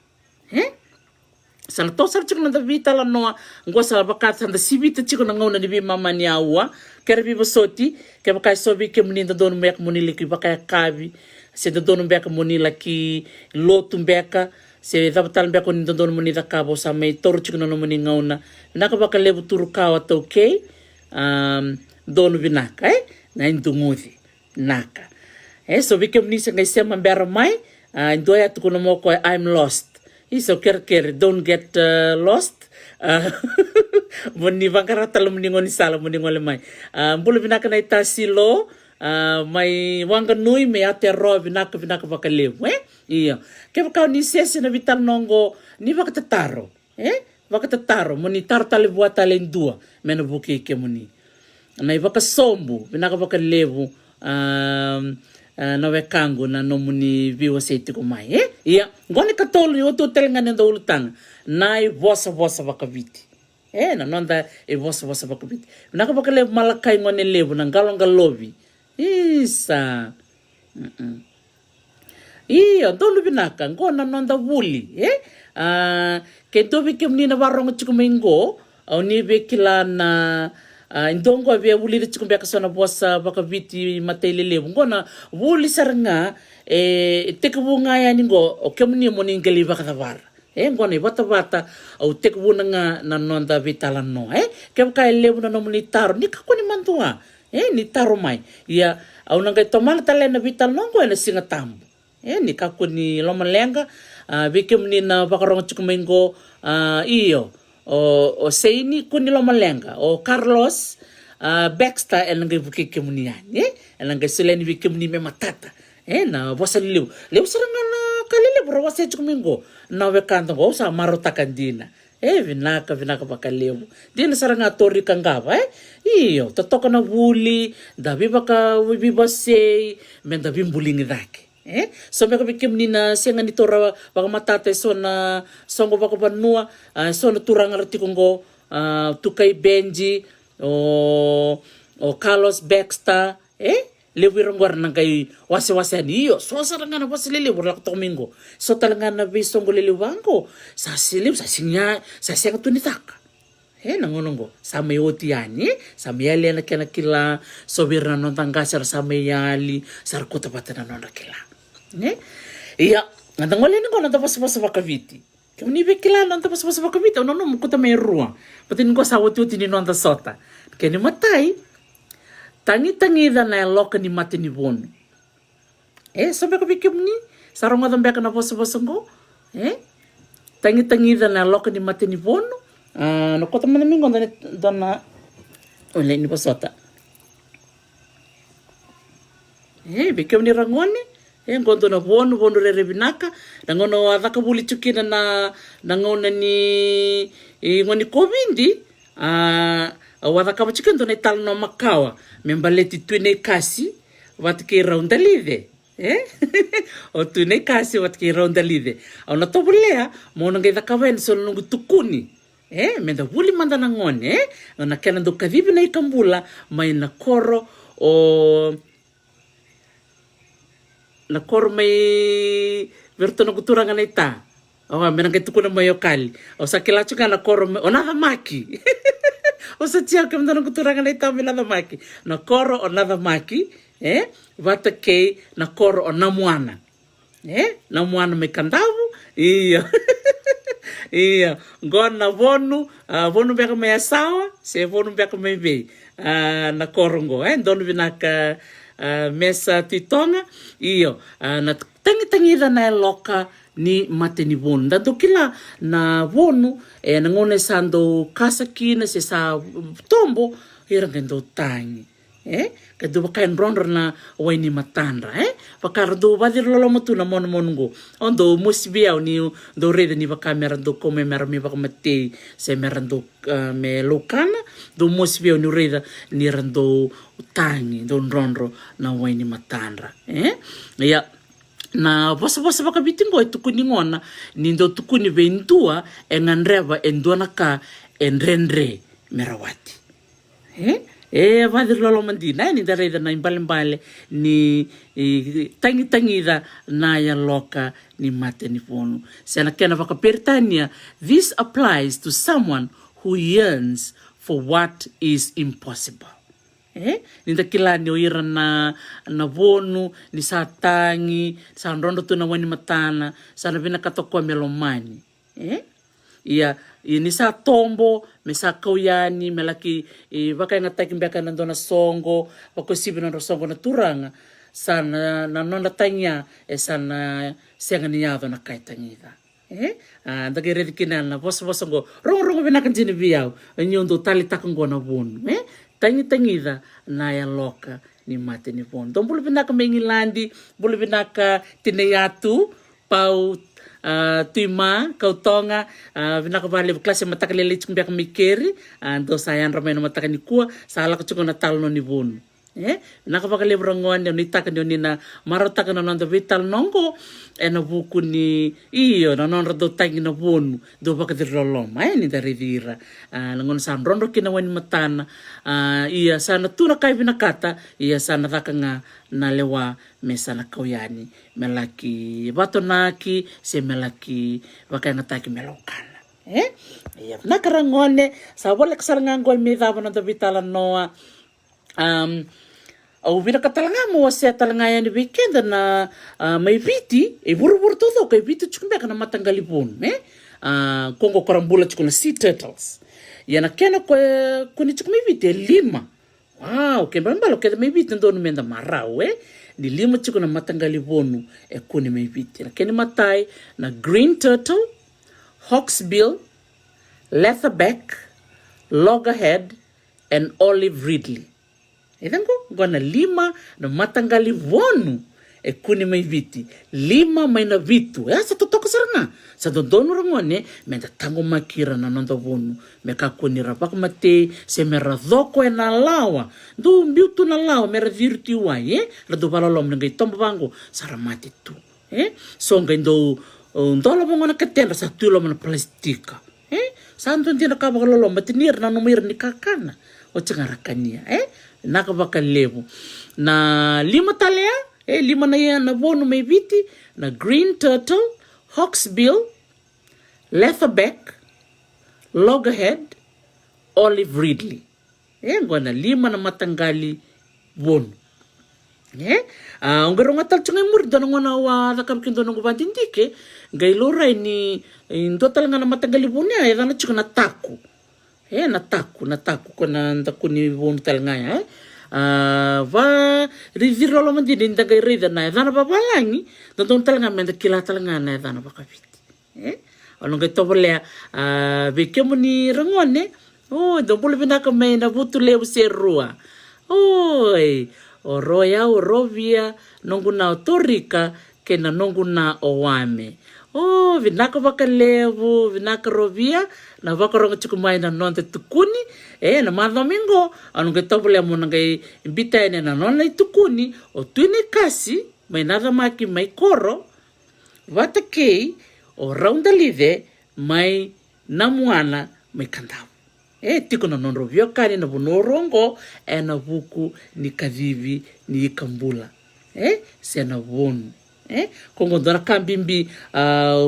Sala tosar chiko na vita la noa ngo sala bakata na sibita chiko na ngona ni bi mama ni awa kera bi bosoti ke bakai sobi ke muni da don mek muni liki bakai kabi se da don mek muni laki lotu beka se da batal mek ni da don muni da kabo sa mai toru chiko na muni ngona naka baka lebu turu kawa to okay don binaka na indungudi naka so bi ke muni se ngai sema mbera mai ndoya tukuno moko I'm lost. So care, don't get lost. Muni bangkara talo muni ngoni sala muni ngole mai. Bulu binaka na itasilo mai wanga nui me ate ro binaka bakalevu. Iya. Kaya kau ni sesi na vital nongo ni bakatataro. Bakatataro muni taro tale buat tale dua mena buki ke muni. Na ibaka sombu binaka bakalevu na wekango na no muni viwa seiti ko mai ia ngone katolo yo to telenga nendo ulutanga nai vosa vakaviti na nonda vosa vakaviti naka bakale malakai ngone lebu na ngalobi isa ia dolu binaka ngona nonda wuli ke dobi ke mnina warongo chikumengo au ni bekila na indongo avia wuli de chikumbe kasona bosa bakaviti matelele ngona wuli saranga tekubunga ya ningo okemni moni ngeli bakatavara ngona bata au tekubunga nga na nonda vitala no kemka elebu na nomuni taro ni kakoni mantua ni taro mai ya au nanga tomala tale na vital nongo na singa tambu ni kakoni lomalenga vikemni na bakarongo chikumengo iyo o Seini kunilo malenga o Carlos Baxter elangai buki kemuniani elangai seleni buki kemuni me matata na bosa liu saranga na kalile bro wase chukumingo na wekanda go sa marota kandina vinaka bakaleu dina saranga tori kangava iyo totoka na wuli dabi baka wibase men dabi mbulingi dake so meka bikim nina senga ni tora baka matata so na songo baka banua so na turanga ratikongo tukai Benji o Carlos Baxter lewirong war nang kay wase ani iyo so saranga na wase lele wala ko mingo so talanga na bisongo lelewango sa silip sa sinya sa senga tunitaka nangonongo sa mayoti yani sa mayali na kila sobirna non tangasar sa mayali sar ko tapatan na kila iya ngangole ni ko na tapos bakaviti kung ni bekila na tapos bakaviti no mukuta may ruwa patin ko sa wuti ni non sota kani matai tangi na loka ni mati ni bon sabi ko bikim ni sarong adang beka na boso-bosongo tangi na loka ni mati ni bon no kota man mingo dona ole ni bosota bikim ni rangoni ngondo na bono re binaka nangono adaka buli chukina na ngona ni ngoni kobindi wadaka bachikendo na italo no makawa membaleti tuine kasi watke raundalide o tuine kasi watke raundalide au na tobulea mo ngai dakawen so nungu tukuni menda buli manda na ngone na kena do kadibi na ikambula mai na koro o na kor may verto na kuturanga na ita. Menang itu kuna mayo kali. O sa kilacho ka na kor o nada maki. O sa tiya ka na kuturanga na ita nada maki. Na kor o nada maki, vata ke na kor o namuana. Namuana may kandavu. Iya. Iya. Gon na vonu beka may asawa, se vonu beka may be. Na korongo, dono binaka mesa titonga iyo na tangi na loka ni mate ni vonu dado kila na vonu na ngone sando kasaki na se sa tombo irangendo tangi Ka do baka enrondra na waini matandra baka do vadir lolo matu na mon mongo ondo musbia ni do rede ni baka merando come merami baka mate se merando me lokana do musbia ni reda ni rando tangi do rondro na waini matandra ya na bosa baka bitingo tukuni ngona ni do tukuni ventua engandreva endona ka enrendre merawati vadir lolo mandina ni dareda na imbale ni tangi na ya loka ni mate ni pono sena kena vaka pertania. This applies to someone who yearns for what is impossible. Ni dakilani o ira na vonu ni sa tangi sa rondo tu na wani matana sa na vina katokwa melomani ia ini sa tombo me sa kauyani melaki baka nga taking baka nandona songo bako sibi na songo na turanga sana na nona tanya sana senga niado na kai tangida dagere dikina na boso ngo rongo binakan jini biao nyondo tali takango na bon tangida na ya loka ni mate ni bon don bulu binaka mengilandi bulu binaka tineyatu pau tuima kautonga vinaka vale klase mataka lele chikumbia mikeri ando sayan ramai no mataka ni kua sala ko chukona talno ni bonu vinaka vaka le brangone ni taka ni na marotaka na nando vital nongo na buku ni iyo na non do tangi na bonu do vaka de rolom ni dari dira ngon san rondo kina wani matana iya sana tuna kai vinakata iya sana taka nga na lewa mesana kauyani melaki batonaki se melaki wakanga taki melokana iya nakarangone sa wala kasarangangol mi dava na vitala noa au vira katalanga mo se talanga yani weekend na may viti buru todo kay viti chukumbe kana matangali pun kongo karambula chukuna sea turtles yana kena ko kuni chukumi viti 5. Wow, kembali ke may viti ndo menda marau ni 5 chukuna matangali bonu kuni may viti na keni matai na green turtle, hawksbill, leatherback, loggerhead and olive ridley. Idango gona 5 na matangali bonu kuni may viti 5 may na vitu sa totoko saranga sa dodono rangone menda tango makira na nando bonu meka kuni rapak mate se mera doko na lawa do mbiutu na lawa mera virti wa la do balolom ngai tombo bango saramati tu so ngai do ndolo bongona ketenda sa tulo na plastika santo ntina ka bagalolo matinir na numir ni kakana o tsangarakania nakabaka levo na 5 talea 5 na yan na bonu may viti na green turtle, hawksbill, leatherback, loggerhead, olive ridley. Ngwana 5 na matangali bonu. Ongero ngatal chungay muri dono ngona wa nakam kindo ngo bandindike ngai lorai ni total nga na matangali bonu ya dana chukuna taku. Na taku kona ndakuni bonu talanga va riviro lo mandi ninda gai rida na dana babalangi don talanga menda kila talanga na dana bakaviti ono gai tobole bekemo ni rangone don bulu binaka mai na butu leu serua oi oroya orovia nonguna otorika kena nonguna owame vinaka baka levu vinaka rovia na baka rongo chukumai na nonte tukuni na madomingo anu getobole mo ngai imbita na nona tukuni o tuine kasi mai nada maki mai koro vatakei o raunda live mai namuana mai kandau tiko na non rovio kani na bonorongo na buku ni kavivi ni kambula se na wonu kongo dora kambimbi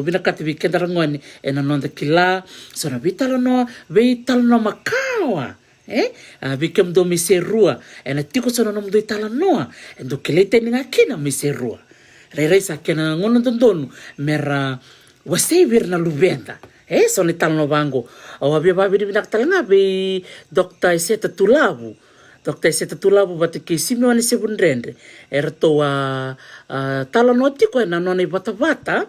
vinakati vikenda rangoni na nonda kila so na vitalo no makawa vikem do miserua na tiko so no mdo itala noa endo kelete ni ngakina miserua rere sa kena ngono dondonu mera wasevir na luvenda so ni talo no bango awabia babi vinaktalanga be Dr. Iseta Tulabu Dr. Iseta Tulabu batike simi wani sebundrendre erto wa tala notiko na nona bata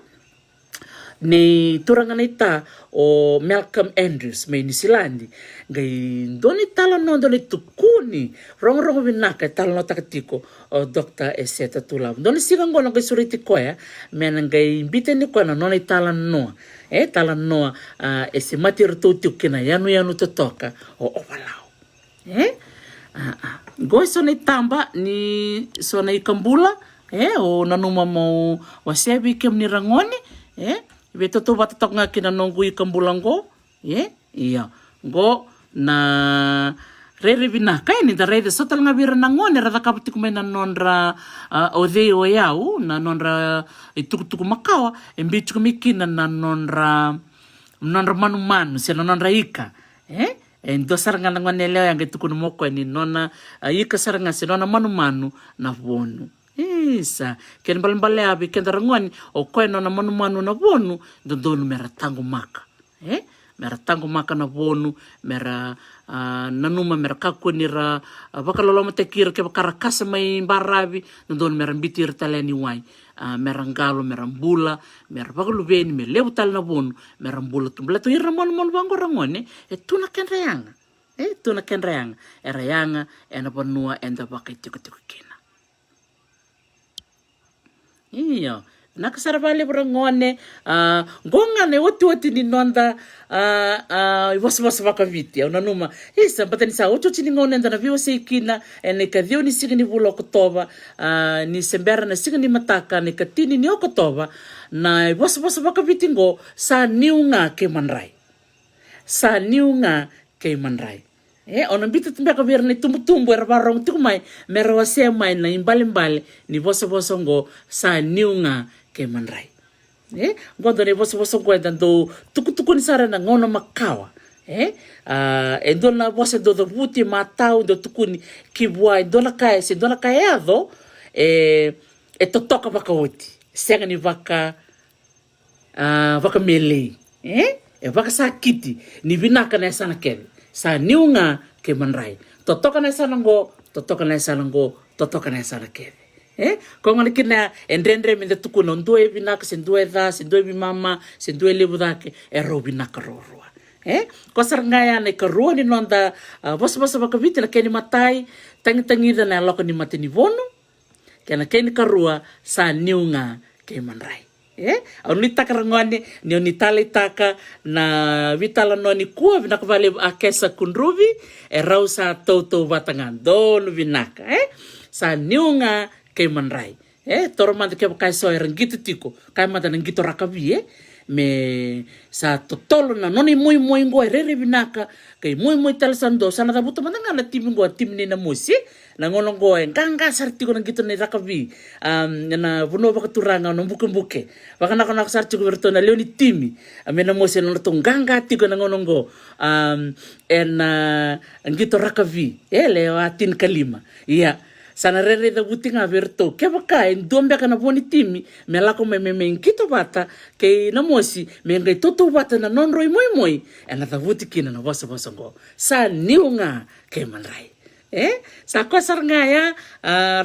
ni turangana ita o Malcolm Andrews may New Zealand ngay doni tala no doni tukuni rong vinaka tala no takatiko o Dr. Eseta Tula doni sigang gono kay suriti ko ya men ngay imbite ni ko na no tala no tala no ese matir tutu kina yanu totoka o walau go sona tamba ni sona ikambula o nanuma mo wasebi kem ni rangoni ve toto batatok nga kinanonggu ikambulang go iya go na rere binaka ni da rere sotal nga bira nangone rada kapati kumena nonra odeo yau na nonra itukutuku makawa embichu kumikina na nonra manu sila nonra ika endo saranga ngone leo yang getukun moko ni nona ika saranga si nona manu na wonu isa ken balambale abi ken darangoni o koe nona manu na wonu dondonu mera tangu maka mera tangu maka na wonu mera nanuma mera kakunira bakalolo matekira ke bakarakasa mai barabi dondonu mera bitir taleni wai mera ngalo mera mbula mera bakalubeni me lebutal na wonu mera mbula tumbla tu ira manu bango rangoni tuna ken reanga tuna ken reanga erayanga ena panua enda bakai tiku kina iya nakasarabale brangone gonga ne woti ni nonda was vakaviti ona numa isa patani sa ocho chini ngone ndana viwa seikina ene kadio ni signi vulo kotoba ni sembera na signi mataka ne katini ni okotoba na was vakaviti ngo sa niunga ke manrai ona bita tumbeka virne tumbu era barong tukumai mera mai na imbale ni boso ngo sa niunga ke manrai gondo ne boso ngo dando tuku ni sara na ngono makawa endona boso do buti matau do tukuni kibwa endona kae ado totoka baka oti sega ni vaka mele vaka sakiti ni vinaka na sana kebe sa niunga ke manrai totoka na sana ngo totoka na sana kebe ko ngani kinaendre minde tukuno ndue binaka sendue bimama sendue lebu dake ero binaka rorwa ko sarngaya ne karua ni nonda bos baka viti na keni matai tangi na loko ni matini vono kena keni karua sa niunga ke manrai Onita karangone ni onitala itaka na vitala no ni kua vinaka vale akesa kunruvi rau sa toto batangan donu vinaka sa niunga kay manrai toro manda ke kai so erangito tiko kai manda nangito rakavi me sa totolo na noni muy ngo rere vinaka kay muy talsando sana tabuto manda ngala timni na musi na ngono go enganga sartiko nang gito ni rakavi na vuno bakaturanga no buke baka na sartiko verto na leoni timi amena mose no tonganga tiko na ngono go ngito rakavi leo atin kalima iya sana rere da butinga verto ke baka endombe kana boni timi melako me ngito bata ke na mosi me ngai toto bata na non roi moi ena da butikina na bosa ngo sa niunga ke manrai sa ko sarngaya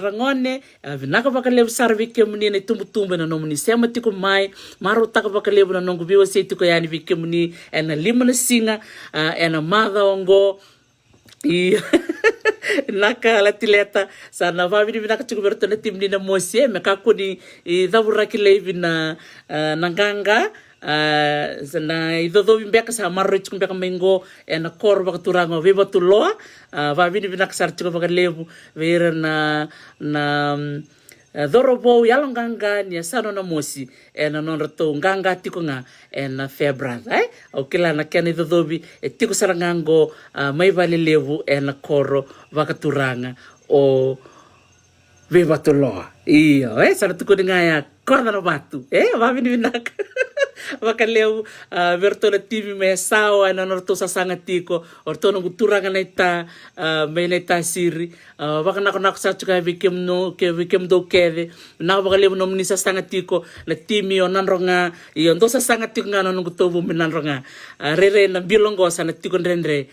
rangone vinaka bakalebu sarvi ke muni na tumbu na nomuni sema tiko mai maro taka bakalebu na nongu biwa sei tiko yani vike muni ena lima na singa ena madha ongo naka latileta sana vavi vinaka tiko berto na timni na mosie me kakuni davura kilevi na nanganga na idodo bimbeka sa marro chumbeka mengo na korba katuranga viva tuloa vavini vinaka sarchuko bakalebu vera na dorobo yalong ganga ni sano na mosi na non rato ganga tiko nga na febra o kila na kena idodobi tiko sarangango mai vale levu na koro vakaturanga o viva tuloa iyo sana tuko ngaya korda na batu vavini vinaka bakaleu verto na TV me sawa na norto sa sangatiko orto no guturanga na ita me na ita siri baka na sa chuka vikem do kede na bakaleu no mni sa sangatiko na timi onanronga iyo ndo sa sangatiko nga no gutobo minanronga rere na bilongo sa na tiko rendre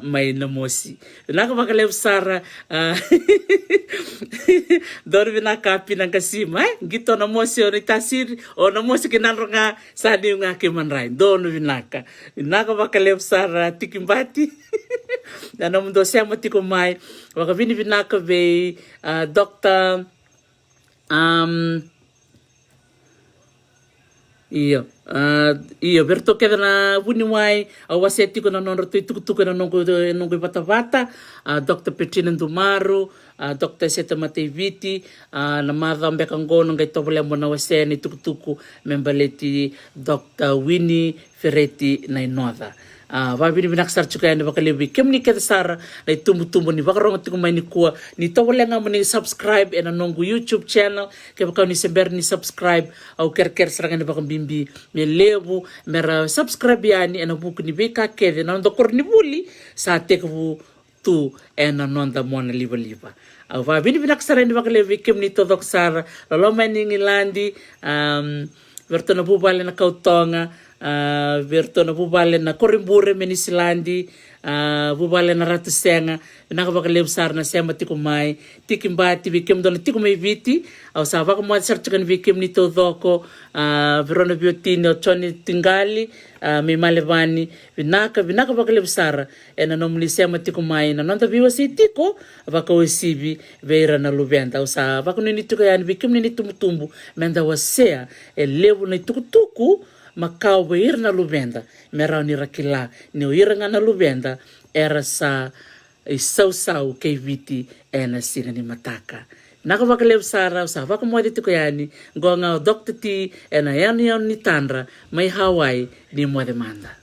mai na mosi na bakaleu sara dorbi na kapi na kasima gito na mosi o ita siri o na mosi kinanronga Sadi yung ake manray. Dono vinaka. Vinaka bakalev sara tikimbati. Na mundo sema tiko mai. Wakavini vinaka ve Dr. Iyo berto keda na wuni wai awaseti ko na nonro tuku na nongo bata Dr. Petrina Ndumaru, Dr. Seta Mateviti, na madha mbeka ngono ngai tobole mo na waseni tuku membaleti Dr. Winnie Ferretti na inodha. Vabini binaksar chuka ni bakalebi kemni keda sara na tumbu ni bakaronga tiku mai ni kuwa ni tobole nga mo ni subscribe na nongo YouTube channel ke bakaw ni sember ni subscribe au ker saranga ni bakambimbi me lebu mera subscribe yani na buku ni beka kede na ndo kor ni buli sa tekbu tu na nonda mona liba au vabini binaksar ni bakalebi kemni todok sara loloma ni ngilandi verto na bubale na kautonga verto na bubale na Korimbure Menisilandi bubale na Ratusenga nakabakalev sar na sema tiko mai tikimbati bikem don tiko mai viti au sa baka mo sartukan bikem ni todoko verona biotino choni tingali me malevani vinaka bakalev sar na nomli sema tiko mai na nonta biwa si tiko baka wesibi veira na lubenda au sa baka ni tiko yani bikem ni tumtumbu menda wasea levu na tukutuku makau beir na lubenda merau ni rakila ni uiranga na lubenda era sa sau kay viti na sina ni mataka nakabakalev sara sa baka mo dito ko yani gonga Dr. T na yan ni Tandra may Hawaii ni mo demanda.